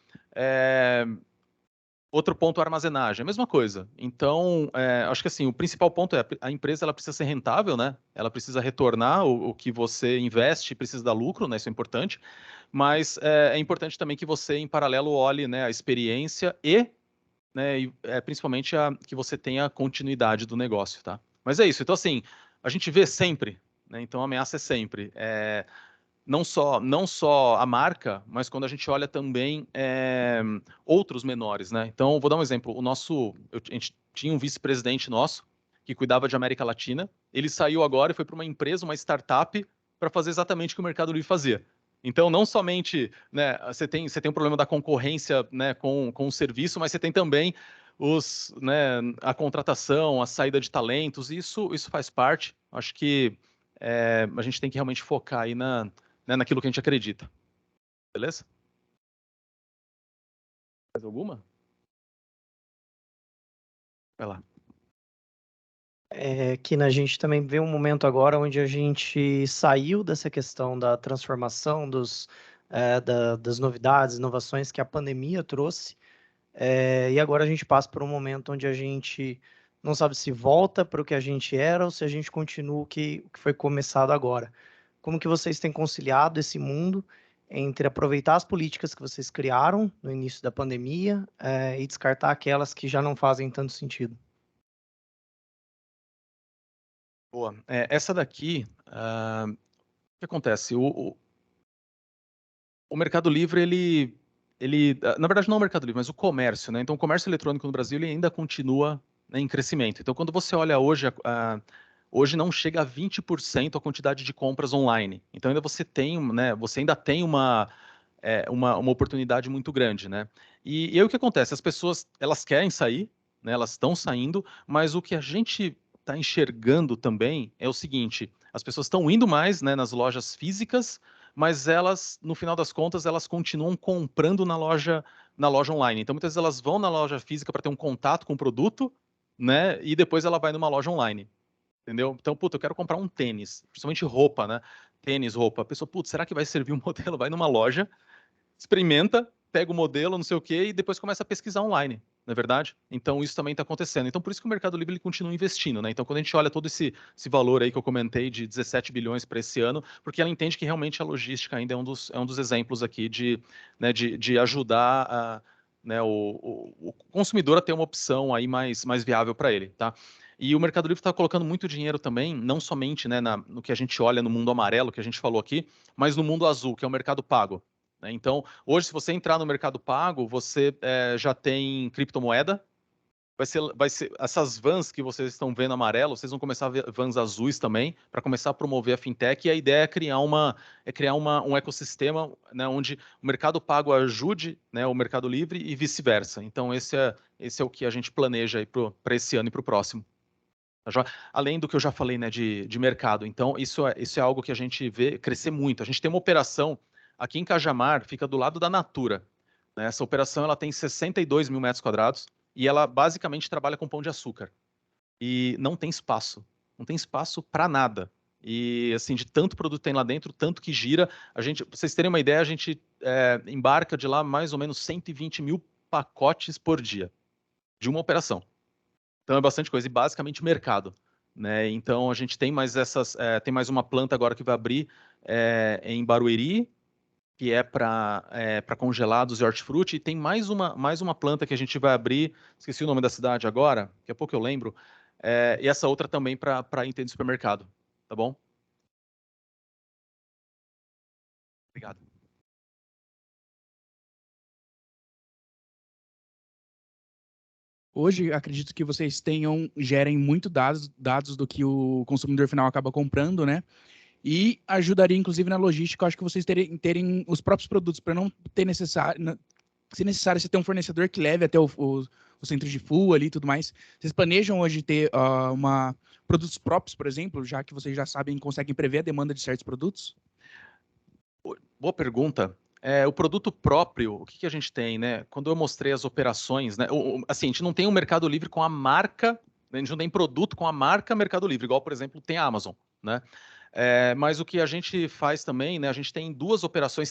Outro ponto, a armazenagem, a mesma coisa. Então, acho que assim, o principal ponto é a empresa ela precisa ser rentável, né? Ela precisa retornar o que você investe, precisa dar lucro, né? Isso é importante. Mas é importante também que você, em paralelo, olhe, né, a experiência né, principalmente que você tenha a continuidade do negócio, tá? Mas é isso. Então, assim, a gente vê sempre, né? Então, a ameaça é sempre. Não só a marca, mas quando a gente olha também outros menores, né? Então, vou dar um exemplo. A gente tinha um vice-presidente nosso que cuidava de América Latina. Ele saiu agora e foi para uma empresa, uma startup, para fazer exatamente o que o Mercado Livre fazia. Então, não somente, né, você tem um problema da concorrência, né, com o serviço, mas você tem também né, a contratação, a saída de talentos. Isso faz parte. Acho que a gente tem que realmente focar aí naquilo que a gente acredita. Beleza? Mais alguma? Vai lá. Que a gente também vê um momento agora onde a gente saiu dessa questão da transformação das novidades, inovações que a pandemia trouxe, e agora a gente passa por um momento onde a gente não sabe se volta para o que a gente era ou se a gente continua o que foi começado agora. como que vocês têm conciliado esse mundo entre aproveitar as políticas que vocês criaram no início da pandemia e descartar aquelas que já não fazem tanto sentido? Boa. Essa daqui, o que acontece? O Mercado Livre, na verdade não o Mercado Livre, mas o comércio, né? Então o comércio eletrônico no Brasil ele ainda continua, né, em crescimento. Então quando você olha hoje, hoje não chega a 20% a quantidade de compras online. Então ainda você tem, né, você ainda tem uma oportunidade muito grande, né? E aí o que acontece? As pessoas, elas querem sair, né? Elas estão saindo, mas o que a gente está enxergando também é o seguinte: as pessoas estão indo mais, né, nas lojas físicas, mas elas, no final das contas, elas continuam comprando na loja online. Então muitas vezes elas vão na loja física para ter um contato com o produto, né? E depois ela vai numa loja online. Entendeu? Então, puta, eu quero comprar um tênis, principalmente roupa, né? Tênis, roupa. A pessoa, putz, será que vai servir o modelo? Vai numa loja, experimenta, pega o modelo, não sei o quê, e depois começa a pesquisar online, não é verdade? Então, isso também está acontecendo. Então, por isso que o Mercado Livre ele continua investindo, né? Então, quando a gente olha todo esse valor aí que eu comentei de 17 bilhões para esse ano, porque ela entende que realmente a logística ainda é um dos exemplos aqui de ajudar né, o consumidor a ter uma opção aí mais viável para ele, tá? E o Mercado Livre está colocando muito dinheiro também, não somente, né, no que a gente olha no mundo amarelo, que a gente falou aqui, mas no mundo azul, que é o mercado pago. Né? Então, hoje, se você entrar no mercado pago, você já tem criptomoeda. Vai ser essas vans que vocês estão vendo amarelo, vocês vão começar a ver vans azuis também, para começar a promover a fintech. E a ideia é criar um ecossistema, né, onde o mercado pago ajude, né, o Mercado Livre e vice-versa. Então, esse é o que a gente planeja para esse ano e para o próximo. Além do que eu já falei, né, de mercado. Então, isso é algo que a gente vê crescer muito. A gente tem uma operação aqui em Cajamar, fica do lado da Natura. Né? Essa operação ela tem 62 mil metros quadrados e ela basicamente trabalha com pão de açúcar. E não tem espaço. Não tem espaço para nada. E, assim, de tanto produto que tem lá dentro, tanto que gira, pra vocês terem uma ideia, a gente embarca de lá mais ou menos 120 mil pacotes por dia de uma operação. Então é bastante coisa e basicamente mercado, né? Então a gente tem mais tem mais uma planta agora que vai abrir em Barueri, que é para congelados e hortifruti, e tem mais uma planta que a gente vai abrir, esqueci o nome da cidade agora, daqui a pouco eu lembro, e essa outra também para item de supermercado, tá bom? Obrigado. Hoje, acredito que vocês gerem muito dados do que o consumidor final acaba comprando, né? E ajudaria, inclusive, na logística, eu acho que vocês terem os próprios produtos, para não ter se necessário, você ter um fornecedor que leve até o centro de full ali e tudo mais. Vocês planejam hoje ter produtos próprios, por exemplo, já que vocês já sabem, conseguem prever a demanda de certos produtos? Boa pergunta. O produto próprio, o que a gente tem, né? Quando eu mostrei as operações, né? Assim, a gente não tem um Mercado Livre com a marca, né? A gente não tem produto com a marca Mercado Livre, igual, por exemplo, tem a Amazon, né? Mas o que a gente faz também, né? A gente tem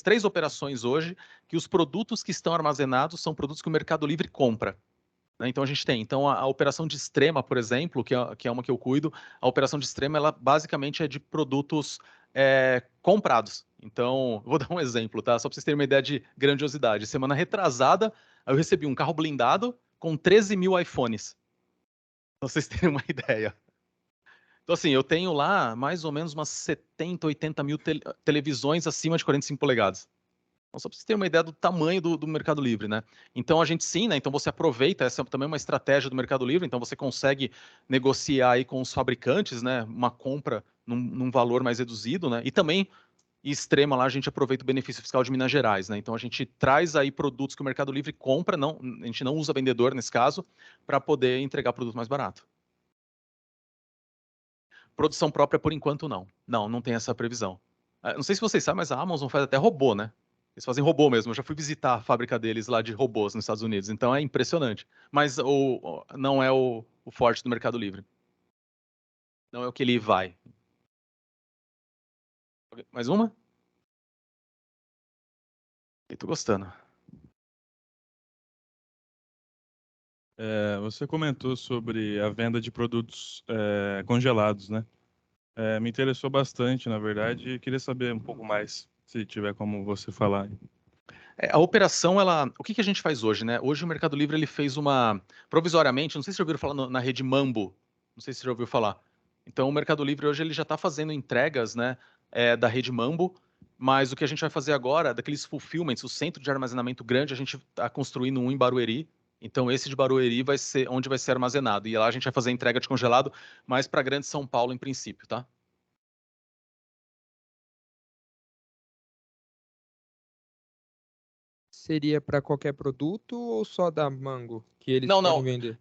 três operações hoje, que os produtos que estão armazenados são produtos que o Mercado Livre compra. Né? Então a gente tem. Então a operação de extrema, por exemplo, que é uma que eu cuido, a operação de extrema, ela basicamente é de produtos comprados. Então, vou dar um exemplo, tá? Só para vocês terem uma ideia de grandiosidade. Semana retrasada, eu recebi um carro blindado com 13 mil iPhones. Pra vocês terem uma ideia. Então, assim, eu tenho lá mais ou menos umas 70, 80 mil televisões acima de 45 polegadas. Então, só para vocês terem uma ideia do tamanho do Mercado Livre, né? Então, a gente sim, né? Então, você aproveita, essa é também uma estratégia do Mercado Livre, então você consegue negociar aí com os fabricantes, né? Uma compra num valor mais reduzido, né? E também, em extrema lá, a gente aproveita o benefício fiscal de Minas Gerais, né? Então, a gente traz aí produtos que o Mercado Livre compra, a gente não usa vendedor nesse caso, para poder entregar produto mais barato. Produção própria, por enquanto, não. Não tem essa previsão. Não sei se vocês sabem, mas a Amazon faz até robô, né? Eles fazem robô mesmo. Eu já fui visitar a fábrica deles lá de robôs nos Estados Unidos. Então é impressionante. Mas não é o forte do Mercado Livre. Não é o que ele vai. Mais uma? Tô gostando. Você comentou sobre a venda de produtos congelados, né? Me interessou bastante, na verdade, e queria saber um pouco mais, se tiver como você falar. A operação, o que a gente faz hoje, né? Hoje o Mercado Livre ele fez provisoriamente, não sei se já ouviram falar na rede Mambo, não sei se você já ouviu falar. Então o Mercado Livre hoje ele já está fazendo entregas, né, da rede Mambo, mas o que a gente vai fazer agora, daqueles fulfillments, o centro de armazenamento grande, a gente está construindo um em Barueri. Então esse de Barueri vai ser onde vai ser armazenado. E lá a gente vai fazer entrega de congelado, mas para Grande São Paulo em princípio, tá? Seria para qualquer produto ou só da Mango que eles Não, podem vender?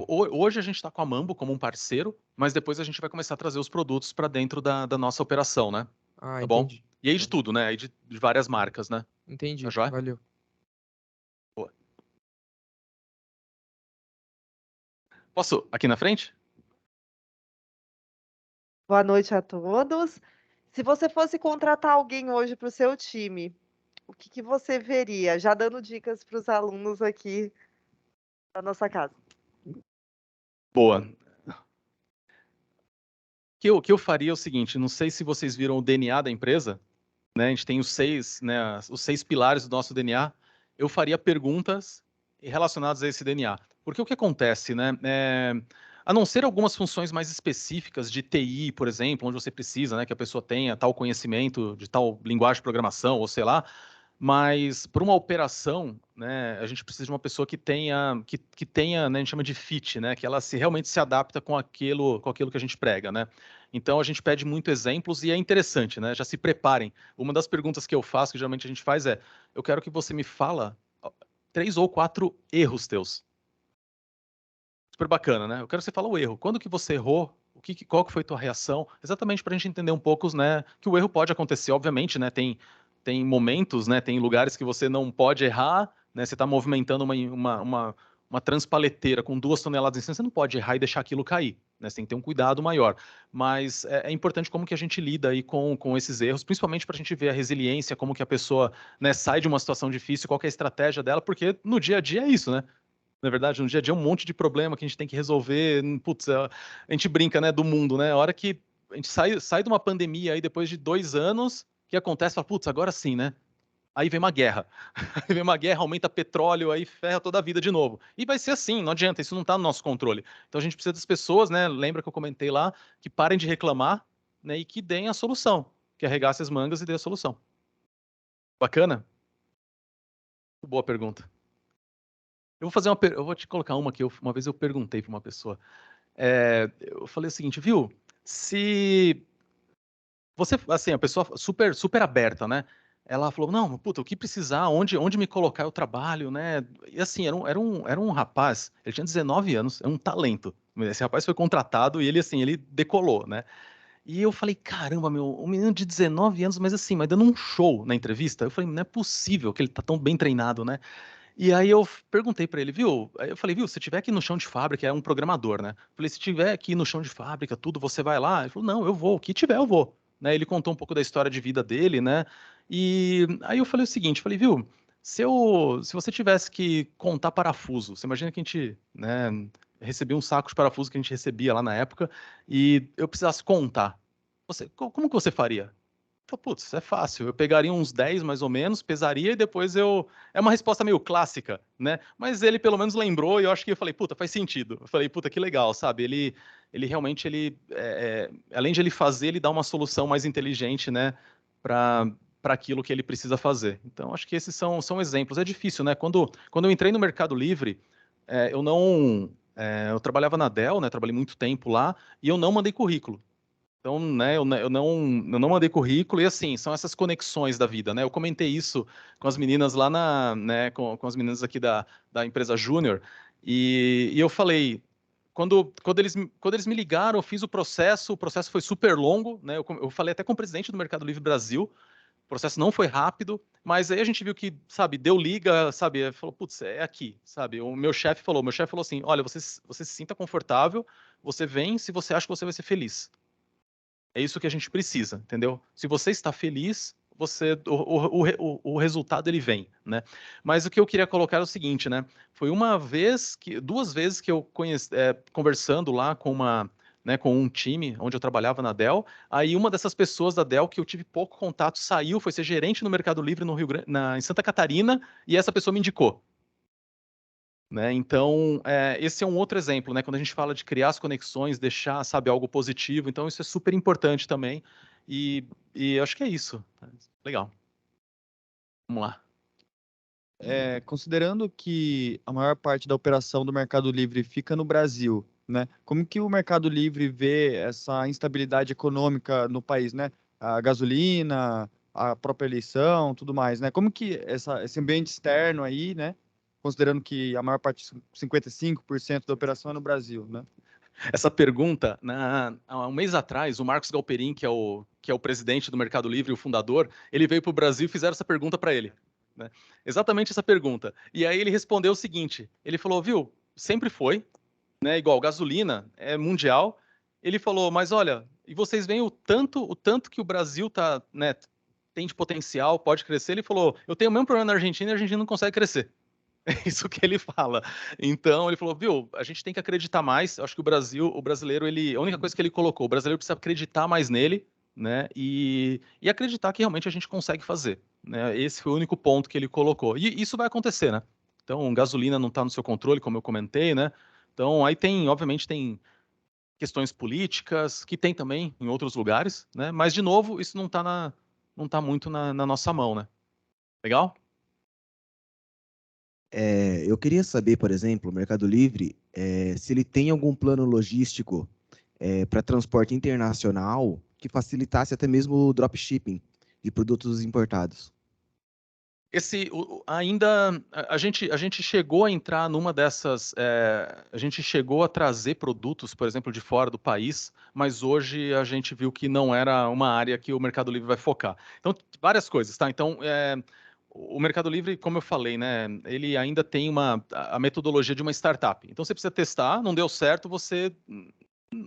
Hoje a gente está com a Mambo como um parceiro, mas depois a gente vai começar a trazer os produtos para dentro da nossa operação, né? Ah, Tá bom? entendi. E aí de tudo, né? Aí de várias marcas, né? Entendi, Tá joia? valeu. Boa. Posso aqui na frente? Boa noite a todos. Se você fosse contratar alguém hoje para o seu time, o que você veria? Já dando dicas para os alunos aqui da nossa casa. Boa. O que eu faria é o seguinte, não sei se vocês viram o DNA da empresa, né? A gente tem os 6 pilares do nosso DNA. Eu faria perguntas relacionadas a esse DNA. Porque o que acontece, né? A não ser algumas funções mais específicas de TI, por exemplo, onde você precisa, né, que a pessoa tenha tal conhecimento de tal linguagem de programação, ou sei lá, mas para uma operação, né, a gente precisa de uma pessoa que tenha, né, a gente chama de fit, né, que ela realmente se adapta com aquilo que a gente prega, né. Então a gente pede muito exemplos e é interessante, né, já se preparem. Uma das perguntas que eu faço, que geralmente a gente faz é, eu quero que você me fala 3 ou 4 erros teus. Super bacana, né? Eu quero que você fale o erro. Quando que você errou? Qual que foi a tua reação? Exatamente para a gente entender um pouco, né, que o erro pode acontecer, obviamente, né? Tem momentos, né? Tem lugares que você não pode errar, né? Você está movimentando uma transpaleteira com 2 toneladas em cima, você não pode errar e deixar aquilo cair, né? Você tem que ter um cuidado maior. Mas é importante como que a gente lida aí com esses erros, principalmente para a gente ver a resiliência, como que a pessoa, né, sai de uma situação difícil, qual que é a estratégia dela, porque no dia a dia é isso, né? Na verdade, no dia a dia é um monte de problema que a gente tem que resolver. Putz, a gente brinca, né, do mundo, né? A hora que a gente sai de uma pandemia aí depois de 2 anos, o que acontece? Fala, putz, agora sim, né? Aí vem uma guerra. Aí vem uma guerra, aumenta petróleo, aí ferra toda a vida de novo. E vai ser assim, não adianta, isso não está no nosso controle. Então a gente precisa das pessoas, né? Lembra que eu comentei lá, que parem de reclamar, né? E que deem a solução. Que arregace as mangas e dê a solução. Bacana? Boa pergunta. Eu vou te colocar uma que uma vez eu perguntei para uma pessoa. Eu falei o seguinte, viu? Se você, assim, a pessoa super, super aberta, né? Ela falou, não, puta, o que precisar, onde me colocar eu trabalho, né? E assim, era um rapaz, ele tinha 19 anos, é um talento. Esse rapaz foi contratado e ele, assim, ele decolou, né? E eu falei, caramba, um menino de 19 anos, mas dando um show na entrevista. Eu falei, não é possível que ele tá tão bem treinado, né? E aí eu perguntei para ele, viu? Aí eu falei, viu, se tiver aqui no chão de fábrica, é um programador, né? Falei, se tiver aqui no chão de fábrica, tudo, você vai lá? Ele falou, não, eu vou, o que tiver eu vou. Né? Ele contou um pouco da história de vida dele, né? E aí eu falei o seguinte, falei, viu, se você tivesse que contar parafuso, você imagina que a gente, né, recebia um saco de parafuso que a gente recebia lá na época, e eu precisasse contar, como que você faria? Putz, isso é fácil. Eu pegaria uns 10 mais ou menos, pesaria e depois eu. É uma resposta meio clássica, né? Mas ele pelo menos lembrou e eu acho que eu falei, puta, faz sentido. Eu falei, puta, que legal, sabe? Ele realmente, além de ele fazer, ele dá uma solução mais inteligente, né? Para aquilo que ele precisa fazer. Então, acho que esses são exemplos. É difícil, né? Quando eu entrei no Mercado Livre, eu não. Eu trabalhava na Dell, né? Trabalhei muito tempo lá e eu não mandei currículo. Então, né, eu não mandei currículo e assim, são essas conexões da vida, né? Eu comentei isso com as meninas lá né, com as meninas aqui da empresa Júnior e eu falei, quando eles me ligaram, eu fiz o processo foi super longo, né? Eu falei até com o presidente do Mercado Livre Brasil, o processo não foi rápido, mas aí a gente viu que, sabe, deu liga, sabe, falou, putz, é aqui, sabe? O meu chefe falou assim, olha, você se sinta confortável, você vem se você acha que você vai ser feliz. É isso que a gente precisa, entendeu? Se você está feliz, o resultado ele vem, né? Mas o que eu queria colocar é o seguinte, né? Foi duas vezes que eu conversando lá com né, com um time onde eu trabalhava na Dell. Aí uma dessas pessoas da Dell que eu tive pouco contato saiu, foi ser gerente no Mercado Livre no Rio Grande, em Santa Catarina, e essa pessoa me indicou. Né? Então, esse é um outro exemplo, né? Quando a gente fala de criar as conexões, deixar, sabe, algo positivo, então isso é super importante também, e acho que é isso. Legal. Vamos lá. Considerando que a maior parte da operação do Mercado Livre fica no Brasil, né? Como que o Mercado Livre vê essa instabilidade econômica no país, né? A gasolina, a própria eleição, tudo mais, né? Como que esse ambiente externo aí, né? Considerando que a maior parte, 55% da operação é no Brasil, né? Essa pergunta, há um mês atrás, o Marcos Galperin, que é o presidente do Mercado Livre, o fundador, ele veio para o Brasil e fizeram essa pergunta para ele. Né? Exatamente essa pergunta. E aí ele respondeu o seguinte, ele falou, viu, sempre foi, né, igual gasolina, é mundial. Ele falou, mas olha, e vocês veem o tanto que o Brasil tá, né, tem de potencial, pode crescer. Ele falou, eu tenho o mesmo problema na Argentina e a Argentina não consegue crescer. É isso que ele fala. Então, ele falou, viu, a gente tem que acreditar mais. Eu acho que o brasileiro, a única coisa que ele colocou, o brasileiro precisa acreditar mais nele, né, e acreditar que realmente a gente consegue fazer. Né? Esse foi o único ponto que ele colocou. E isso vai acontecer, né? Então, gasolina não está no seu controle, como eu comentei, né? Então, aí obviamente tem questões políticas, que tem também em outros lugares, né? Mas, de novo, isso não tá muito na nossa mão, né? Legal? Eu queria saber, por exemplo, o Mercado Livre, se ele tem algum plano logístico para transporte internacional que facilitasse até mesmo o dropshipping de produtos importados. A gente chegou a entrar numa dessas, a gente chegou a trazer produtos, por exemplo, de fora do país, mas hoje a gente viu que não era uma área que o Mercado Livre vai focar. Então, várias coisas, tá? Então, o Mercado Livre, como eu falei, né, ele ainda tem a metodologia de uma startup. Então, você precisa testar, não deu certo,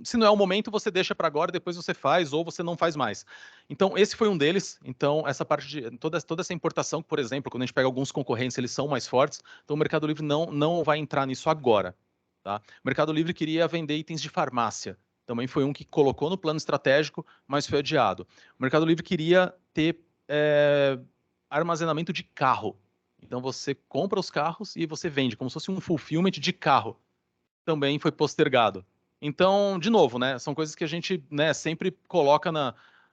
se não é o momento, você deixa para agora, depois você faz, ou você não faz mais. Então, esse foi um deles. Então, essa parte de toda essa importação, por exemplo, quando a gente pega alguns concorrentes, eles são mais fortes, então o Mercado Livre não vai entrar nisso agora. Tá? O Mercado Livre queria vender itens de farmácia. Também foi um que colocou no plano estratégico, mas foi adiado. O Mercado Livre queria ter armazenamento de carro. Então, você compra os carros e você vende, como se fosse um fulfillment de carro. Também foi postergado. Então, de novo, né, são coisas que a gente, né, sempre coloca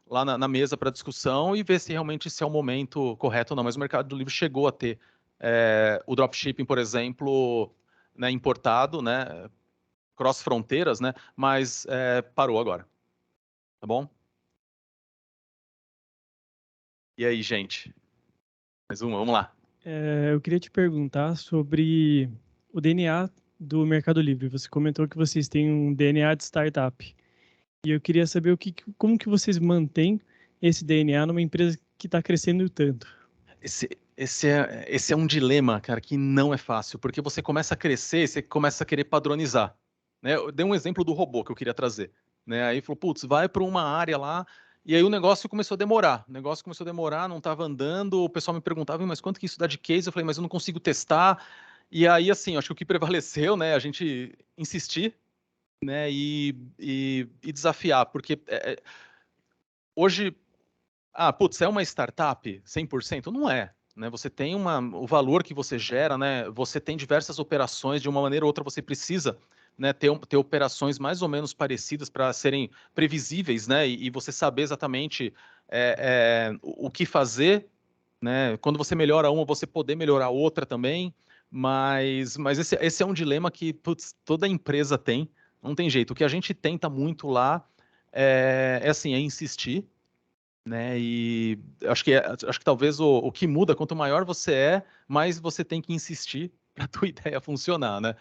lá na mesa para discussão e vê se realmente esse é o momento correto ou não. Mas o Mercado Livre chegou a ter o dropshipping, por exemplo, né, importado, né, cross-fronteiras, né, mas parou agora. Tá bom? E aí, gente? Mais uma, vamos lá. Eu queria te perguntar sobre o DNA do Mercado Livre. Você comentou que vocês têm um DNA de startup. E eu queria saber como que vocês mantêm esse DNA numa empresa que está crescendo tanto. Esse é um dilema, cara, que não é fácil, porque você começa a crescer, você começa a querer padronizar. Né? Eu dei um exemplo do robô que eu queria trazer. Né? Aí falou, putz, vai para uma área lá, e aí o negócio começou a demorar. O negócio começou a demorar, não estava andando, o pessoal me perguntava, mas quanto que isso dá de case? Eu falei, mas eu não consigo testar. E aí, assim, acho que o que prevaleceu, né, a gente insistir, né, e desafiar, porque hoje, é uma startup 100%? Não é, né, você tem o valor que você gera, né, você tem diversas operações, de uma maneira ou outra você precisa, né, ter operações mais ou menos parecidas para serem previsíveis, né, e você saber exatamente o que fazer, né, quando você melhora uma, você poder melhorar outra também. Mas esse é um dilema que toda empresa tem, não tem jeito. O que a gente tenta muito lá é insistir, né? E acho que talvez o que muda, quanto maior você mais você tem que insistir para a tua ideia funcionar, né?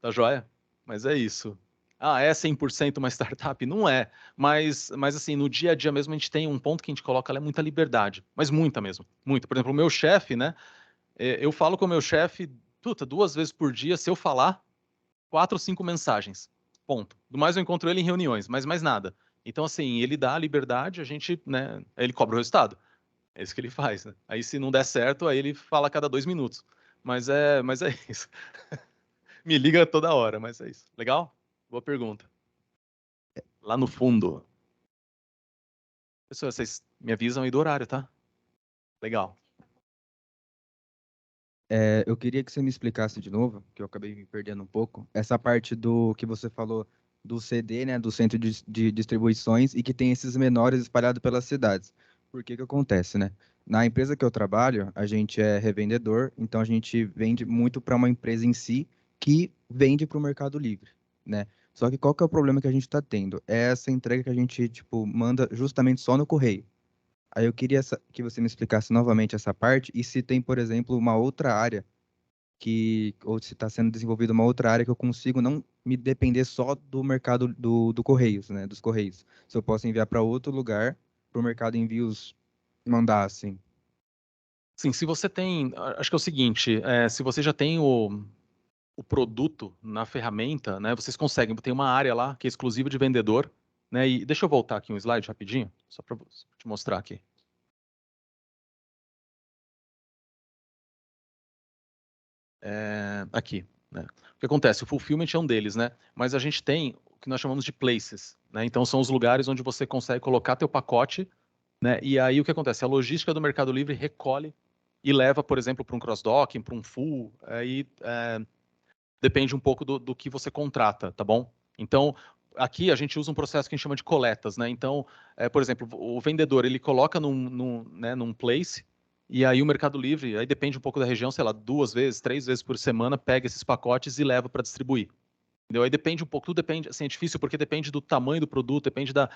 Tá joia? Mas é isso. É 100% uma startup? Não é. Mas assim, no dia a dia mesmo a gente tem um ponto que a gente coloca, é muita liberdade. Mas muita mesmo. Muita. Por exemplo, o meu chefe, né? Eu falo com o meu chefe 2 vezes por dia, se eu falar, 4 ou 5 mensagens. Ponto. Do mais eu encontro ele em reuniões, mas mais nada. Então, assim, ele dá a liberdade, a gente, né, ele cobra o resultado. É isso que ele faz, né? Aí, se não der certo, aí ele fala a cada 2 minutos. Mas é isso. Me liga toda hora, mas é isso. Legal? Boa pergunta. Lá no fundo. Pessoal, vocês me avisam aí do horário, tá? Legal. Eu queria que você me explicasse de novo, que eu acabei me perdendo um pouco, essa parte do que você falou do CD, né, do centro de distribuições, e que tem esses menores espalhados pelas cidades. Por que que acontece, né? Na empresa que eu trabalho, a gente é revendedor, então a gente vende muito para uma empresa em si que vende para o Mercado Livre, né? Só que qual que é o problema que a gente está tendo? É essa entrega que a gente, tipo, manda justamente só no correio. Aí eu queria que você me explicasse novamente essa parte e se tem, por exemplo, uma outra área ou se está sendo desenvolvida uma outra área que eu consigo não me depender só do mercado do Correios, né, dos Correios. Se eu posso enviar para outro lugar, para o mercado envios mandar, assim. Sim, se você tem, acho que é o seguinte, se você já tem o produto na ferramenta, né, vocês conseguem, tem uma área lá que é exclusiva de vendedor, né, e deixa eu voltar aqui um slide rapidinho, só para te mostrar aqui. Aqui, né? O que acontece? O fulfillment é um deles, né? Mas a gente tem o que nós chamamos de places, né? Então são os lugares onde você consegue colocar teu pacote, né? E aí o que acontece? A logística do Mercado Livre recolhe e leva, por exemplo, para um cross-docking, para um full, aí depende um pouco do que você contrata, tá bom? Então, aqui a gente usa um processo que a gente chama de coletas, né? Então, por exemplo, o vendedor, ele coloca num place, e aí o Mercado Livre, aí depende um pouco da região, sei lá, 2 vezes, 3 vezes por semana, pega esses pacotes e leva para distribuir. Entendeu? Aí depende um pouco, tudo depende, assim, é difícil porque depende do tamanho do produto, depende da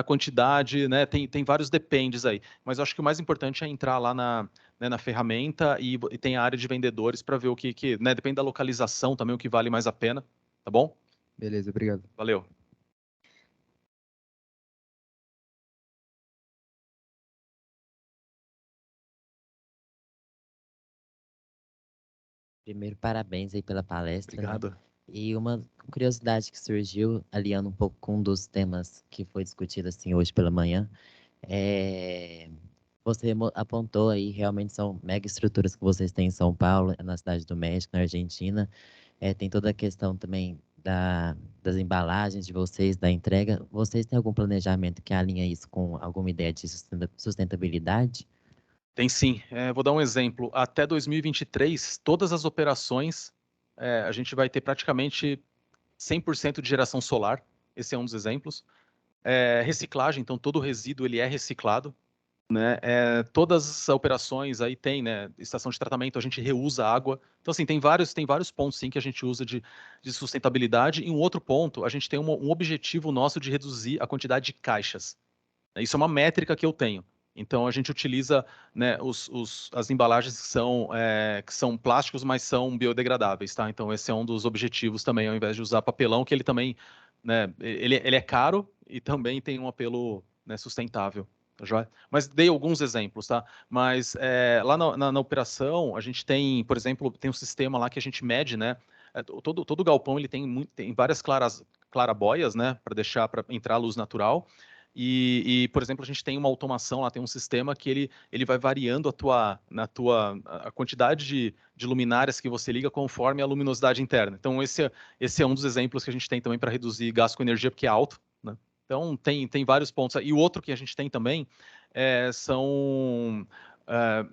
quantidade, né? Tem vários dependes aí. Mas eu acho que o mais importante é entrar lá na ferramenta e tem a área de vendedores para ver o que, né? Depende da localização também, o que vale mais a pena, tá bom? Beleza, obrigado. Valeu. Primeiro, parabéns aí pela palestra. Obrigado. Né? E uma curiosidade que surgiu, aliando um pouco com um dos temas que foi discutido assim hoje pela manhã, você apontou aí, realmente são mega estruturas que vocês têm em São Paulo, na Cidade do México, na Argentina. Tem toda a questão também das embalagens de vocês, da entrega. Vocês têm algum planejamento que alinha isso com alguma ideia de sustentabilidade? Tem sim. Vou dar um exemplo. Até 2023, todas as operações, a gente vai ter praticamente 100% de geração solar. Esse é um dos exemplos. Reciclagem, então todo resíduo ele é reciclado. Né? Todas as operações aí tem, né? Estação de tratamento, a gente reusa água. Então, assim, tem vários pontos sim que a gente usa de sustentabilidade. E um outro ponto, a gente tem um objetivo nosso de reduzir a quantidade de caixas. Isso é uma métrica que eu tenho. Então, a gente utiliza, né, as embalagens que são plásticos, mas são biodegradáveis, tá? Então, esse é um dos objetivos também, ao invés de usar papelão, que ele também, né, ele é caro e também tem um apelo, né, sustentável. Tá joia? Mas dei alguns exemplos, tá? Mas lá na operação, a gente tem, por exemplo, tem um sistema lá que a gente mede, né? Todo galpão ele tem várias clarabóias, né? Para entrar luz natural. E, por exemplo, a gente tem uma automação lá, tem um sistema que ele vai variando a quantidade de luminárias que você liga conforme a luminosidade interna. Então, esse é um dos exemplos que a gente tem também para reduzir gasto com energia, porque é alto, né? Então, tem vários pontos. E o outro que a gente tem também a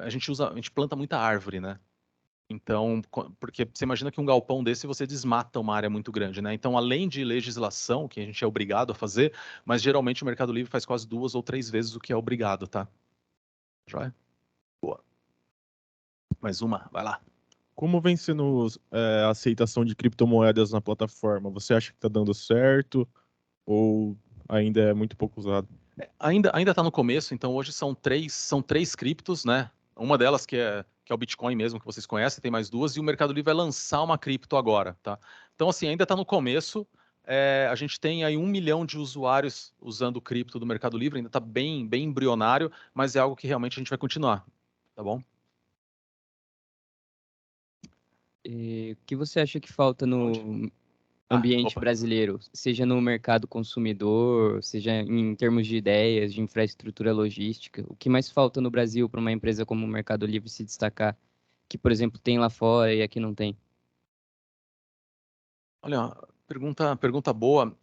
gente planta muita árvore, né? Então, porque você imagina que um galpão desse você desmata uma área muito grande, né? Então, além de legislação, que a gente é obrigado a fazer, mas geralmente o Mercado Livre faz quase 2 ou 3 vezes o que é obrigado, tá? Joia? Boa. Mais uma, vai lá. Como vem sendo a aceitação de criptomoedas na plataforma? Você acha que está dando certo ou ainda é muito pouco usado? Ainda está no começo, então hoje são três criptos, né? Uma delas que é o Bitcoin mesmo, que vocês conhecem, tem mais 2, e o Mercado Livre vai lançar uma cripto agora, tá? Então, assim, ainda está no começo, a gente tem aí 1 milhão de usuários usando o cripto do Mercado Livre, ainda está bem embrionário, mas é algo que realmente a gente vai continuar, tá bom? O que você acha que falta no ambiente brasileiro, seja no mercado consumidor, seja em termos de ideias, de infraestrutura logística? O que mais falta no Brasil para uma empresa como o Mercado Livre se destacar, que, por exemplo, tem lá fora e aqui não tem? Olha, pergunta boa.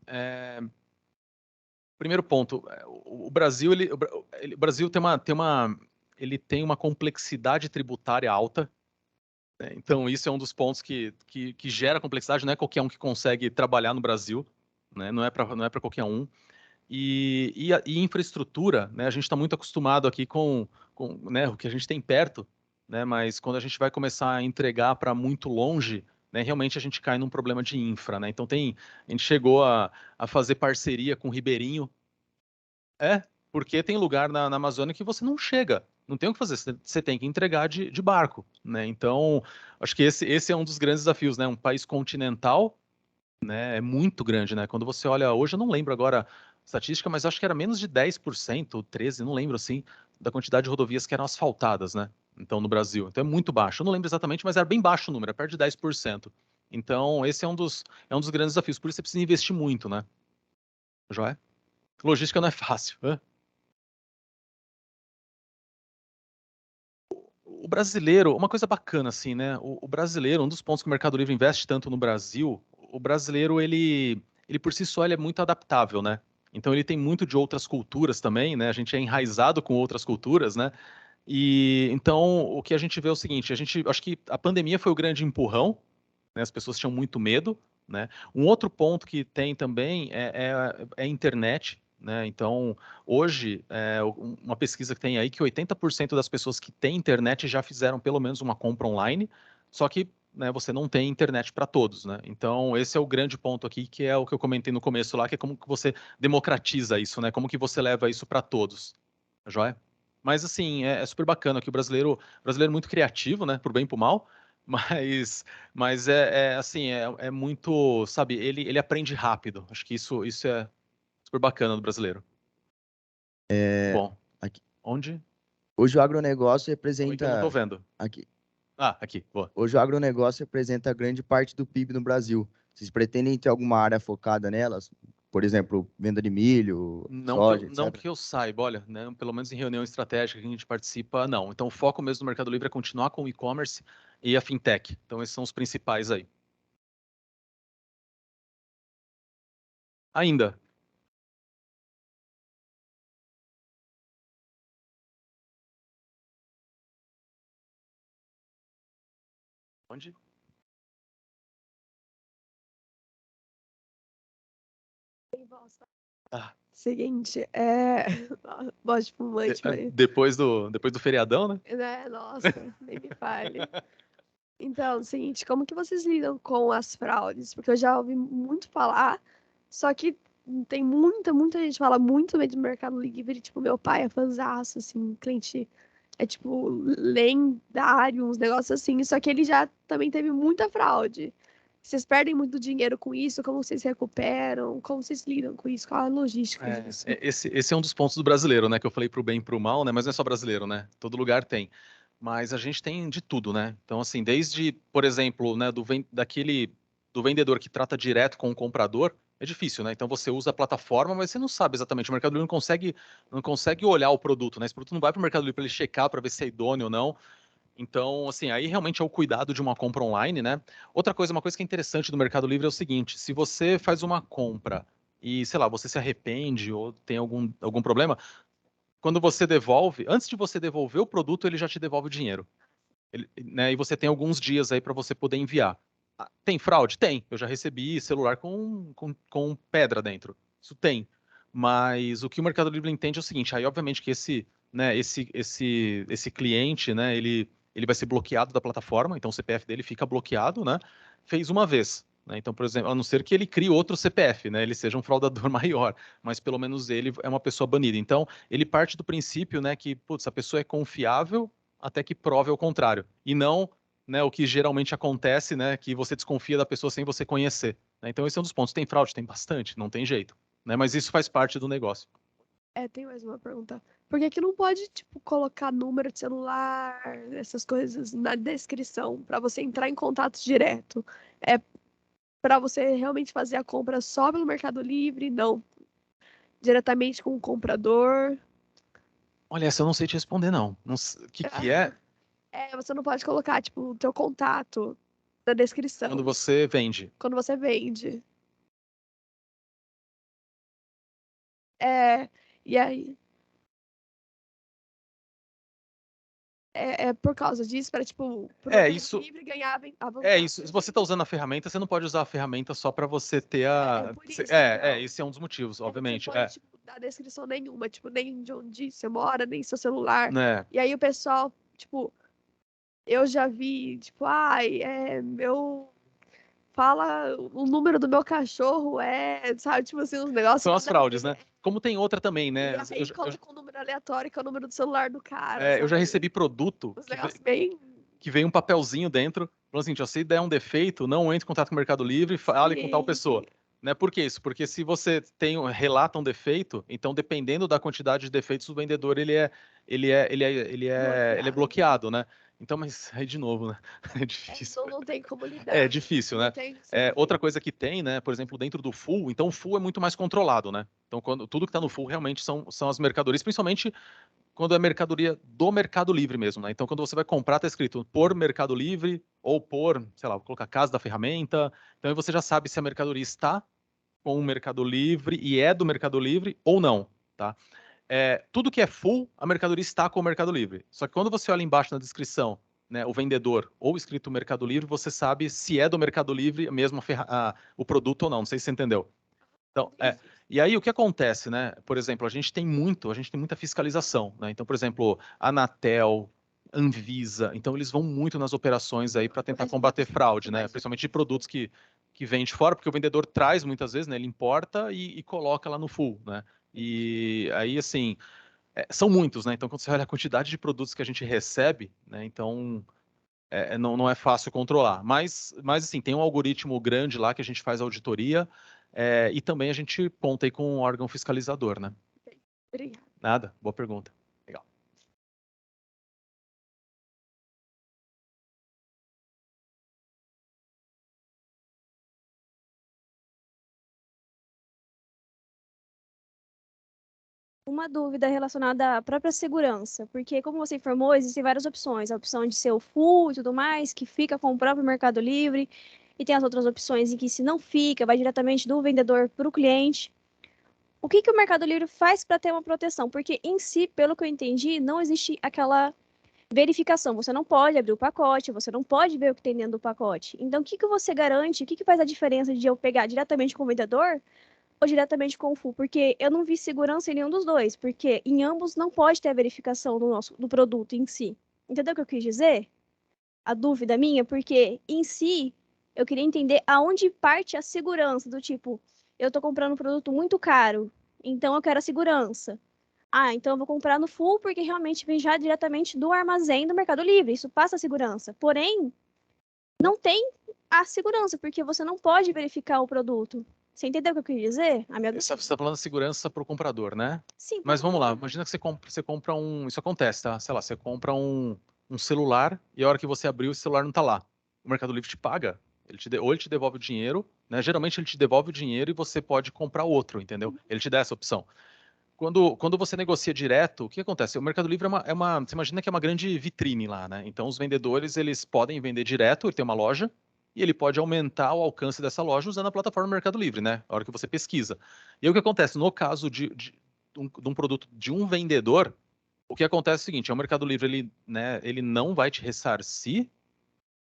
Primeiro ponto, o Brasil, o Brasil ele tem uma complexidade tributária alta, né? Então isso é um dos pontos que gera complexidade, não é qualquer um que consegue trabalhar no Brasil, né? Não é para qualquer um. E infraestrutura, né? A gente está muito acostumado aqui com né, o que a gente tem perto, né? Mas quando a gente vai começar a entregar para muito longe, né, realmente a gente cai num problema de infra, né? Então a gente chegou a fazer parceria com o Ribeirinho, porque tem lugar na Amazônia que você não chega, não tem o que fazer, você tem que entregar de barco, né? Então acho que esse é um dos grandes desafios, né? Um país continental, né, é muito grande, né? Quando você olha hoje, eu não lembro agora a estatística, mas acho que era menos de 10% ou 13%, não lembro assim, da quantidade de rodovias que eram asfaltadas, né? Então, no Brasil. Então é muito baixo. Eu não lembro exatamente, mas era bem baixo o número, é perto de 10%. Então, esse é um dos grandes desafios. Por isso você precisa investir muito, né? Joia? Logística não é fácil. O brasileiro, uma coisa bacana assim, né? O brasileiro, um dos pontos que o Mercado Livre investe tanto no Brasil, o brasileiro, ele por si só ele é muito adaptável, né? Então ele tem muito de outras culturas também, né? A gente é enraizado com outras culturas, né? E então o que a gente vê é o seguinte, acho que a pandemia foi o grande empurrão, né? As pessoas tinham muito medo, né? Um outro ponto que tem também é a internet, né? Então, hoje, uma pesquisa que tem aí que 80% das pessoas que têm internet já fizeram pelo menos uma compra online, só que, né, você não tem internet para todos, né? Então, esse é o grande ponto aqui, que é o que eu comentei no começo lá, que é como que você democratiza isso, né? Como que você leva isso para todos, tá joia? Mas, assim, é super bacana que o brasileiro é muito criativo, né? Por bem e por mal, mas assim, é muito, sabe, ele aprende rápido. Acho que isso é super bacana do brasileiro. Bom, onde? Hoje o agronegócio Calma aí que eu não representa. tô vendo. Aqui. Aqui, boa. Hoje o agronegócio representa grande parte do PIB no Brasil. Vocês pretendem ter alguma área focada nelas? Por exemplo, venda de milho, soja, Não etc. que eu saiba, olha, né, pelo menos em reunião estratégica que a gente participa, não. Então o foco mesmo do Mercado Livre é continuar com o e-commerce e a fintech. Então esses são os principais aí. Ainda. Onde? Seguinte, voz de fumante, mas... Depois do feriadão, né? Nossa, nem me fale. Então, seguinte, como que vocês lidam com as fraudes? Porque eu já ouvi muito falar, só que tem muita gente fala muito bem do Mercado Livre, tipo, meu pai é fãzaço, assim, cliente é, tipo, lendário, uns negócios assim, só que ele já também teve muita fraude. Vocês perdem muito dinheiro com isso? Como vocês recuperam? Como vocês lidam com isso? Qual a logística disso? Esse é um dos pontos do brasileiro, né? Que eu falei pro bem e pro mal, né? Mas não é só brasileiro, né? Todo lugar tem. Mas a gente tem de tudo, né? Então, assim, desde, por exemplo, né, do vendedor que trata direto com o comprador, é difícil, né? Então você usa a plataforma, mas você não sabe exatamente. O Mercado Livre não consegue olhar o produto, né? Esse produto não vai para o Mercado Livre para ele checar para ver se é idôneo ou não. Então, assim, aí realmente é o cuidado de uma compra online, né? Outra coisa, uma coisa que é interessante do Mercado Livre é o seguinte: se você faz uma compra e, sei lá, você se arrepende ou tem algum problema, quando você devolve, antes de você devolver o produto, ele já te devolve o dinheiro. Né, e você tem alguns dias aí para você poder enviar. Tem fraude? Tem. Eu já recebi celular com pedra dentro. Isso tem. Mas o que o Mercado Livre entende é o seguinte: aí obviamente que esse cliente, né, ele vai ser bloqueado da plataforma, então o CPF dele fica bloqueado, né? Fez uma vez. Né? Então, por exemplo, a não ser que ele crie outro CPF, né? Ele seja um fraudador maior, mas pelo menos ele é uma pessoa banida. Então, ele parte do princípio, né, que putz, a pessoa é confiável até que prove o contrário. E não, né, o que geralmente acontece, né, que você desconfia da pessoa sem você conhecer. Né? Então, esse é um dos pontos. Tem fraude? Tem bastante, não tem jeito. Né? Mas isso faz parte do negócio. Tem mais uma pergunta. Por que não pode, tipo, colocar número de celular, essas coisas na descrição, para você entrar em contato direto? É para você realmente fazer a compra só pelo Mercado Livre, não diretamente com o comprador? Olha, essa eu não sei te responder, não. O que é? Você não pode colocar, tipo, o teu contato na descrição. Quando você vende. Quando você vende. E aí? É por causa disso, para tipo, pro Mercado Isso. Livre ganhar a É vantagem. isso. Se você está usando a ferramenta, você não pode usar a ferramenta só para você ter a. Por isso, Esse é um dos motivos, obviamente. Você pode, tipo, dar descrição nenhuma, tipo, nem de onde você mora, nem seu celular. Né? E aí o pessoal, tipo, eu já vi, tipo, fala o número do meu cachorro sabe, tipo assim, uns negócios. São as fraudes, né? Como tem outra também, né? E aí coloca um número aleatório, que é o número do celular do cara. Eu já recebi produto Os negócios bem. que vem um papelzinho dentro, falando assim, se der um defeito, não entre em contato com o Mercado Livre, fale com tal pessoa. Né? Por que isso? Porque se você relata um defeito, então dependendo da quantidade de defeitos, o vendedor ele é bloqueado, né? Então, mas aí de novo, né? É difícil. Não tem como lidar. É difícil, né? Outra coisa que tem, né? Por exemplo, dentro do full, então o full é muito mais controlado, né? Então, tudo que está no full realmente são as mercadorias, principalmente quando é mercadoria do Mercado Livre mesmo, né? Então, quando você vai comprar, tá escrito por Mercado Livre ou por, sei lá, vou colocar Casa da Ferramenta. Então, aí você já sabe se a mercadoria está com o Mercado Livre e é do Mercado Livre ou não, tá? Tudo que é full, a mercadoria está com o Mercado Livre. Só que quando você olha embaixo na descrição, né, o vendedor ou escrito Mercado Livre, você sabe se é do Mercado Livre mesmo o produto ou não. Não sei se você entendeu. Então, e aí o que acontece, né? Por exemplo, a gente tem muita fiscalização, né? Então, por exemplo, Anatel, Anvisa, então eles vão muito nas operações aí para tentar combater fraude, né? Principalmente de produtos que vêm de fora, porque o vendedor traz muitas vezes, né? Ele importa e coloca lá no full, né? E aí, assim, são muitos, né? Então, quando você olha a quantidade de produtos que a gente recebe, né? Então, não é fácil controlar. Mas, assim, tem um algoritmo grande lá que a gente faz auditoria e também a gente conta aí com um órgão fiscalizador, né? Obrigada. Nada? Boa pergunta. Legal. Uma dúvida relacionada à própria segurança, porque, como você informou, existem várias opções. A opção de ser o full e tudo mais, que fica com o próprio Mercado Livre, e tem as outras opções em que, se não fica, vai diretamente do vendedor para o cliente. O que o Mercado Livre faz para ter uma proteção? Porque, em si, pelo que eu entendi, não existe aquela verificação. Você não pode abrir o pacote, você não pode ver o que tem dentro do pacote. Então, o que você garante? O que faz a diferença de eu pegar diretamente com o vendedor ou diretamente com o full? Porque eu não vi segurança em nenhum dos dois, porque em ambos não pode ter a verificação do produto em si. Entendeu o que eu quis dizer? A dúvida minha, porque em si eu queria entender aonde parte a segurança, do tipo, eu tô comprando um produto muito caro, então eu quero a segurança. Então eu vou comprar no full porque realmente vem já diretamente do armazém do Mercado Livre, isso passa a segurança. Porém, não tem a segurança, porque você não pode verificar o produto. Você entendeu o que eu quis dizer? Você está falando de segurança para o comprador, né? Sim. Mas vamos lá, imagina que você compra um... Isso acontece, tá? Sei lá, você compra um celular e a hora que você abriu, o celular não está lá. O Mercado Livre te paga, ou ele te devolve o dinheiro, né? Geralmente ele te devolve o dinheiro e você pode comprar outro, entendeu? Ele te dá essa opção. Quando você negocia direto, o que acontece? O Mercado Livre você imagina que é uma grande vitrine lá, né? Então os vendedores, eles podem vender direto, ele tem uma loja, e ele pode aumentar o alcance dessa loja usando a plataforma do Mercado Livre, né? A hora que você pesquisa. E aí o que acontece? No caso de um produto de um vendedor, o que acontece é o seguinte, o Mercado Livre, ele não vai te ressarcir,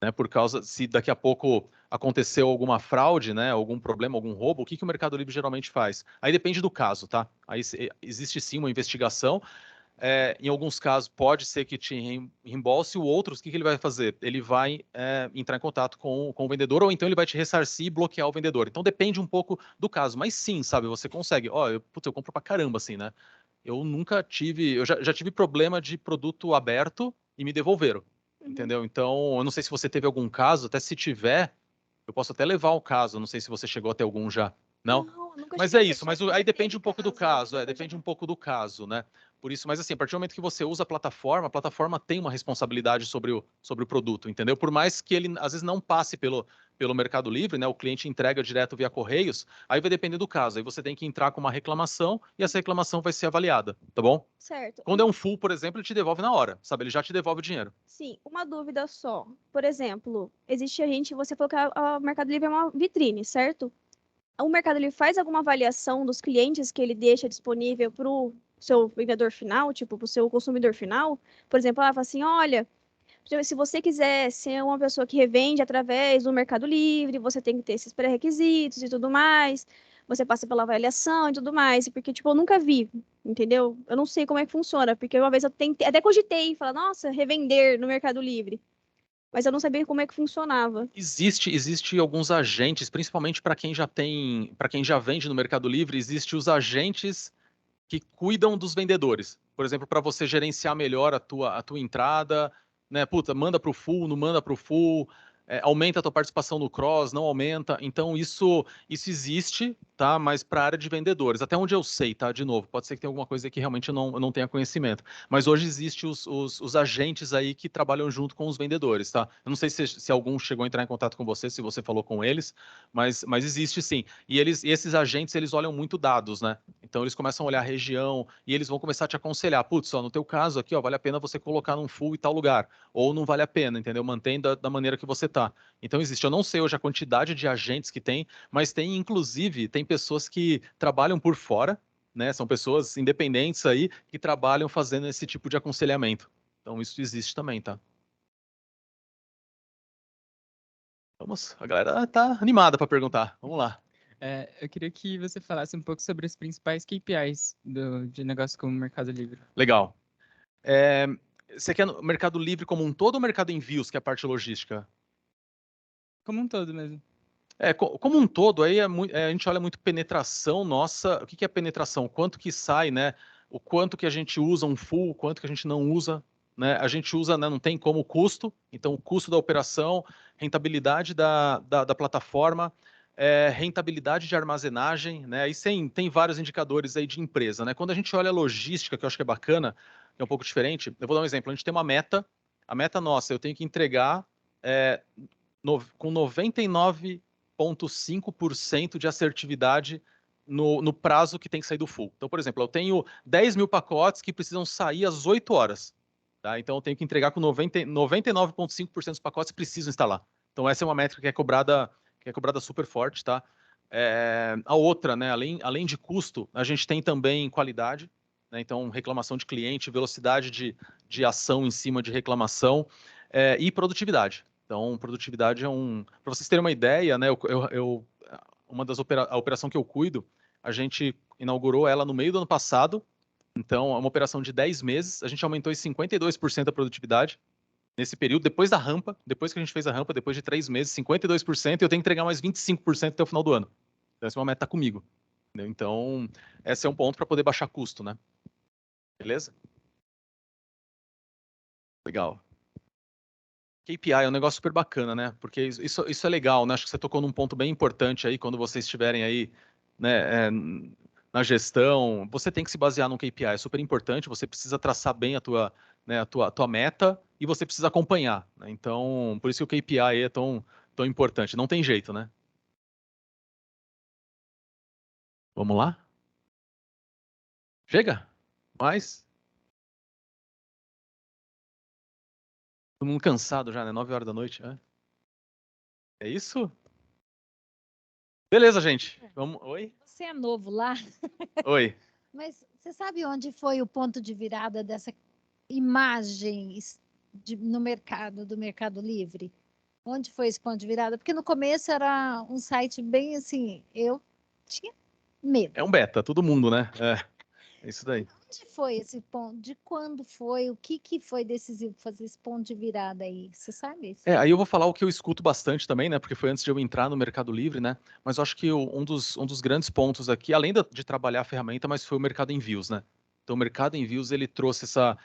né? Por causa, se daqui a pouco aconteceu alguma fraude, né? Algum problema, algum roubo, o que o Mercado Livre geralmente faz? Aí depende do caso, tá? Aí existe sim uma investigação. Em alguns casos pode ser que te reembolse, o outros, o que ele vai fazer? Ele vai entrar em contato com o vendedor, ou então ele vai te ressarcir e bloquear o vendedor. Então depende um pouco do caso, mas sim, sabe, você consegue. Eu compro pra caramba, assim, né? Eu nunca tive, eu já tive problema de produto aberto e me devolveram, entendeu? Então, eu não sei se você teve algum caso, até se tiver, eu posso até levar o caso, não sei se você chegou a ter algum já. Não? Mas é isso, mas aí depende um pouco do caso, depende um pouco do caso, né? Por isso, mas assim, a partir do momento que você usa a plataforma tem uma responsabilidade sobre o produto, entendeu? Por mais que ele, às vezes, não passe pelo Mercado Livre, né? O cliente entrega direto via Correios, aí vai depender do caso. Aí você tem que entrar com uma reclamação e essa reclamação vai ser avaliada, tá bom? Certo. Quando é um full, por exemplo, ele te devolve na hora, sabe? Ele já te devolve o dinheiro. Sim, uma dúvida só. Por exemplo, você falou que o Mercado Livre é uma vitrine, certo? o Mercado Livre faz alguma avaliação dos clientes que ele deixa disponível para o seu vendedor final, tipo, para o seu consumidor final? Por exemplo, ela fala assim, olha, se você quiser ser uma pessoa que revende através do Mercado Livre, você tem que ter esses pré-requisitos e tudo mais, você passa pela avaliação e tudo mais, porque, tipo, eu nunca vi, entendeu? Eu não sei como é que funciona, porque uma vez eu tentei, até cogitei, falar, nossa, revender no Mercado Livre, mas eu não sabia como é que funcionava. Existe alguns agentes, principalmente para quem já vende no Mercado Livre, existe os agentes que cuidam dos vendedores. Por exemplo, para você gerenciar melhor a tua entrada, né? Puta, manda para o full, não manda para o full, aumenta a tua participação no cross, não aumenta. Então, isso existe, tá? Mas para a área de vendedores, até onde eu sei, tá? De novo, pode ser que tenha alguma coisa que realmente eu não tenha conhecimento. Mas hoje existe os agentes aí que trabalham junto com os vendedores, tá? Eu não sei se algum chegou a entrar em contato com você, se você falou com eles, mas existe sim. E esses agentes, eles olham muito dados, né? Então, eles começam a olhar a região e eles vão começar a te aconselhar. Putz, no teu caso aqui, ó, vale a pena você colocar num full e tal lugar. Ou não vale a pena, entendeu? Mantém da maneira que você tá. Então existe, eu não sei hoje a quantidade de agentes que tem, mas inclusive, tem pessoas que trabalham por fora, né? São pessoas independentes aí que trabalham fazendo esse tipo de aconselhamento. Então isso existe também, tá? Vamos, a galera tá animada para perguntar. Vamos lá. Eu queria que você falasse um pouco sobre os principais KPIs de negócio com o Mercado Livre. Legal. Você quer no Mercado Livre como um todo ou Mercado Envios, que é a parte logística? Como um todo mesmo. Como um todo, aí a gente olha muito penetração nossa. O que é penetração? Quanto que sai, né? O quanto que a gente usa um full, o quanto que a gente não usa, né? A gente usa, né, não tem como custo, então o custo da operação, rentabilidade da plataforma, rentabilidade de armazenagem, né? Aí tem vários indicadores aí de empresa, né? Quando a gente olha a logística, que eu acho que é bacana, que é um pouco diferente, eu vou dar um exemplo. A gente tem uma meta, a meta nossa, eu tenho que entregar com 99,5% de assertividade no prazo que tem que sair do full. Então, por exemplo, eu tenho 10 mil pacotes que precisam sair às 8 horas. Tá? Então, eu tenho que entregar com 99,5% dos pacotes que precisam instalar. Então, essa é uma métrica que é cobrada super forte. Tá? A outra, né, além de custo, a gente tem também qualidade. Né? Então, reclamação de cliente, velocidade de ação em cima de reclamação e produtividade. Então, produtividade para vocês terem uma ideia, né? A operação que eu cuido, a gente inaugurou ela no meio do ano passado. Então, é uma operação de 10 meses. A gente aumentou em 52% a produtividade nesse período, depois da rampa, depois que a gente fez a rampa, depois de 3 meses, 52%, e eu tenho que entregar mais 25% até o final do ano. Então, essa é uma meta comigo. Entendeu? Então, esse é um ponto para poder baixar custo, né? Beleza? Legal. KPI é um negócio super bacana, né? Porque isso é legal, né? Acho que você tocou num ponto bem importante aí, quando vocês estiverem aí, né, na gestão, você tem que se basear num KPI, é super importante, você precisa traçar bem a tua meta e você precisa acompanhar, né? Então, por isso que o KPI é tão importante, não tem jeito, né? Vamos lá? Chega? Mais? Todo mundo cansado já, né? 9 horas da noite, né? É isso? Beleza, gente. Vamos. Oi? Você é novo lá? Oi. Mas você sabe onde foi o ponto de virada dessa imagem no mercado, do Mercado Livre? Onde foi esse ponto de virada? Porque no começo era um site bem assim, eu tinha medo. É um beta, todo mundo, né? É isso daí. Onde foi esse ponto? De quando foi? O que foi decisivo fazer esse ponto de virada aí? Você sabe? Aí eu vou falar o que eu escuto bastante também, né? Porque foi antes de eu entrar no Mercado Livre, né? Mas eu acho que um dos grandes pontos aqui, além de trabalhar a ferramenta, mas foi o Mercado Envios, né? Então o Mercado Envios ele trouxe essa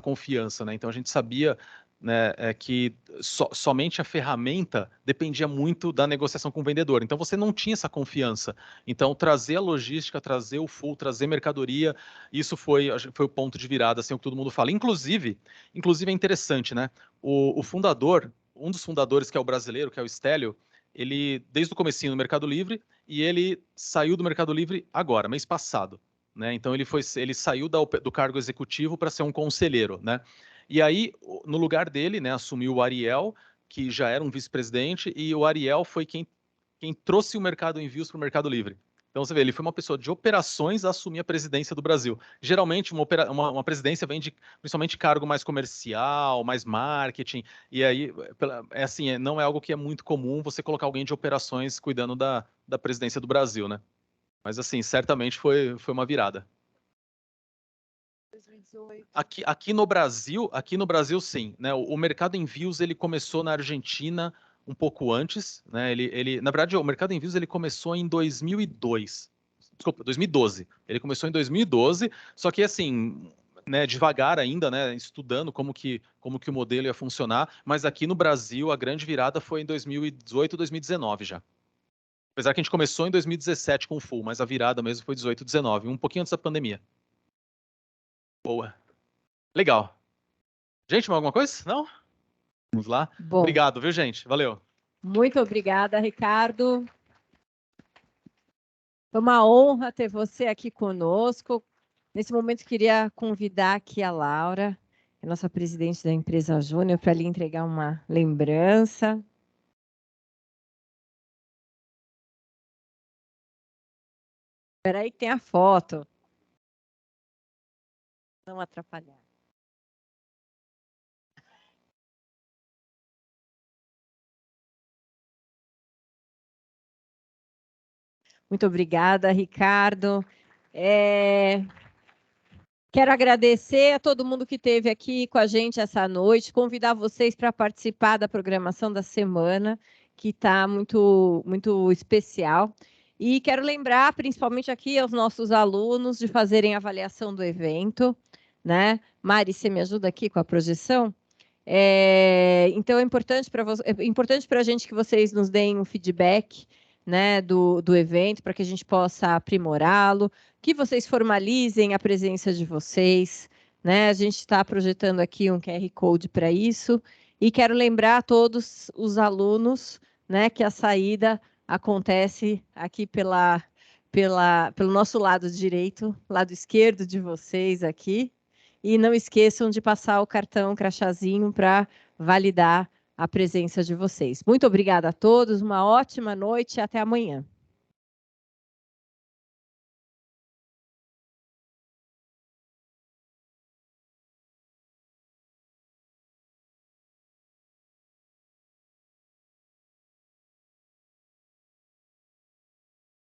confiança, né? Então a gente sabia, né, que somente a ferramenta dependia muito da negociação com o vendedor. Então você não tinha essa confiança. Então trazer a logística, trazer o full, trazer mercadoria, isso foi o ponto de virada, assim, o que todo mundo fala. Inclusive é interessante, né? O fundador, um dos fundadores, que é o brasileiro, que é o Stélio, ele desde o comecinho no Mercado Livre, e ele saiu do Mercado Livre agora, mês passado. Né? Então ele saiu do cargo executivo para ser um conselheiro, né? E aí, no lugar dele, né, assumiu o Ariel, que já era um vice-presidente, e o Ariel foi quem quem trouxe o Mercado Envios para o Mercado Livre. Então, você vê, ele foi uma pessoa de operações a assumir a presidência do Brasil. Geralmente, uma presidência vem de, principalmente, cargo mais comercial, mais marketing, e aí, não é algo que é muito comum você colocar alguém de operações cuidando da presidência do Brasil, né? Mas, assim, certamente foi uma virada. 2018. Aqui no Brasil, sim, né? O Mercado Envios, ele começou na Argentina um pouco antes, né? Na verdade, o Mercado Envios ele começou em 2002. Desculpa, 2012. Ele começou em 2012, só que assim, né, devagar ainda, né, estudando como que o modelo ia funcionar, mas aqui no Brasil a grande virada foi em 2018, 2019 já. Apesar que a gente começou em 2017 com o full, mas a virada mesmo foi 18, 19, um pouquinho antes da pandemia. Boa. Legal. Gente, mais alguma coisa? Não? Vamos lá. Bom. Obrigado, viu, gente? Valeu. Muito obrigada, Ricardo. Foi uma honra ter você aqui conosco. Nesse momento, queria convidar aqui a Laura, a nossa presidente da empresa Júnior, para lhe entregar uma lembrança. Espera aí que tem a foto. Não atrapalhar. Muito obrigada, Ricardo. Quero agradecer a todo mundo que esteve aqui com a gente essa noite, convidar vocês para participar da programação da semana, que está muito, muito especial. E quero lembrar, principalmente aqui, aos nossos alunos, de fazerem a avaliação do evento, né? Mari, você me ajuda aqui com a projeção? Então, é importante para a gente que vocês nos deem um feedback, né, do evento, para que a gente possa aprimorá-lo, que vocês formalizem a presença de vocês, né? A gente está projetando aqui um QR Code para isso, e quero lembrar a todos os alunos, né, que a saída acontece aqui pelo nosso lado direito, lado esquerdo de vocês aqui, e não esqueçam de passar o cartão crachazinho para validar a presença de vocês. Muito obrigada a todos, uma ótima noite e até amanhã.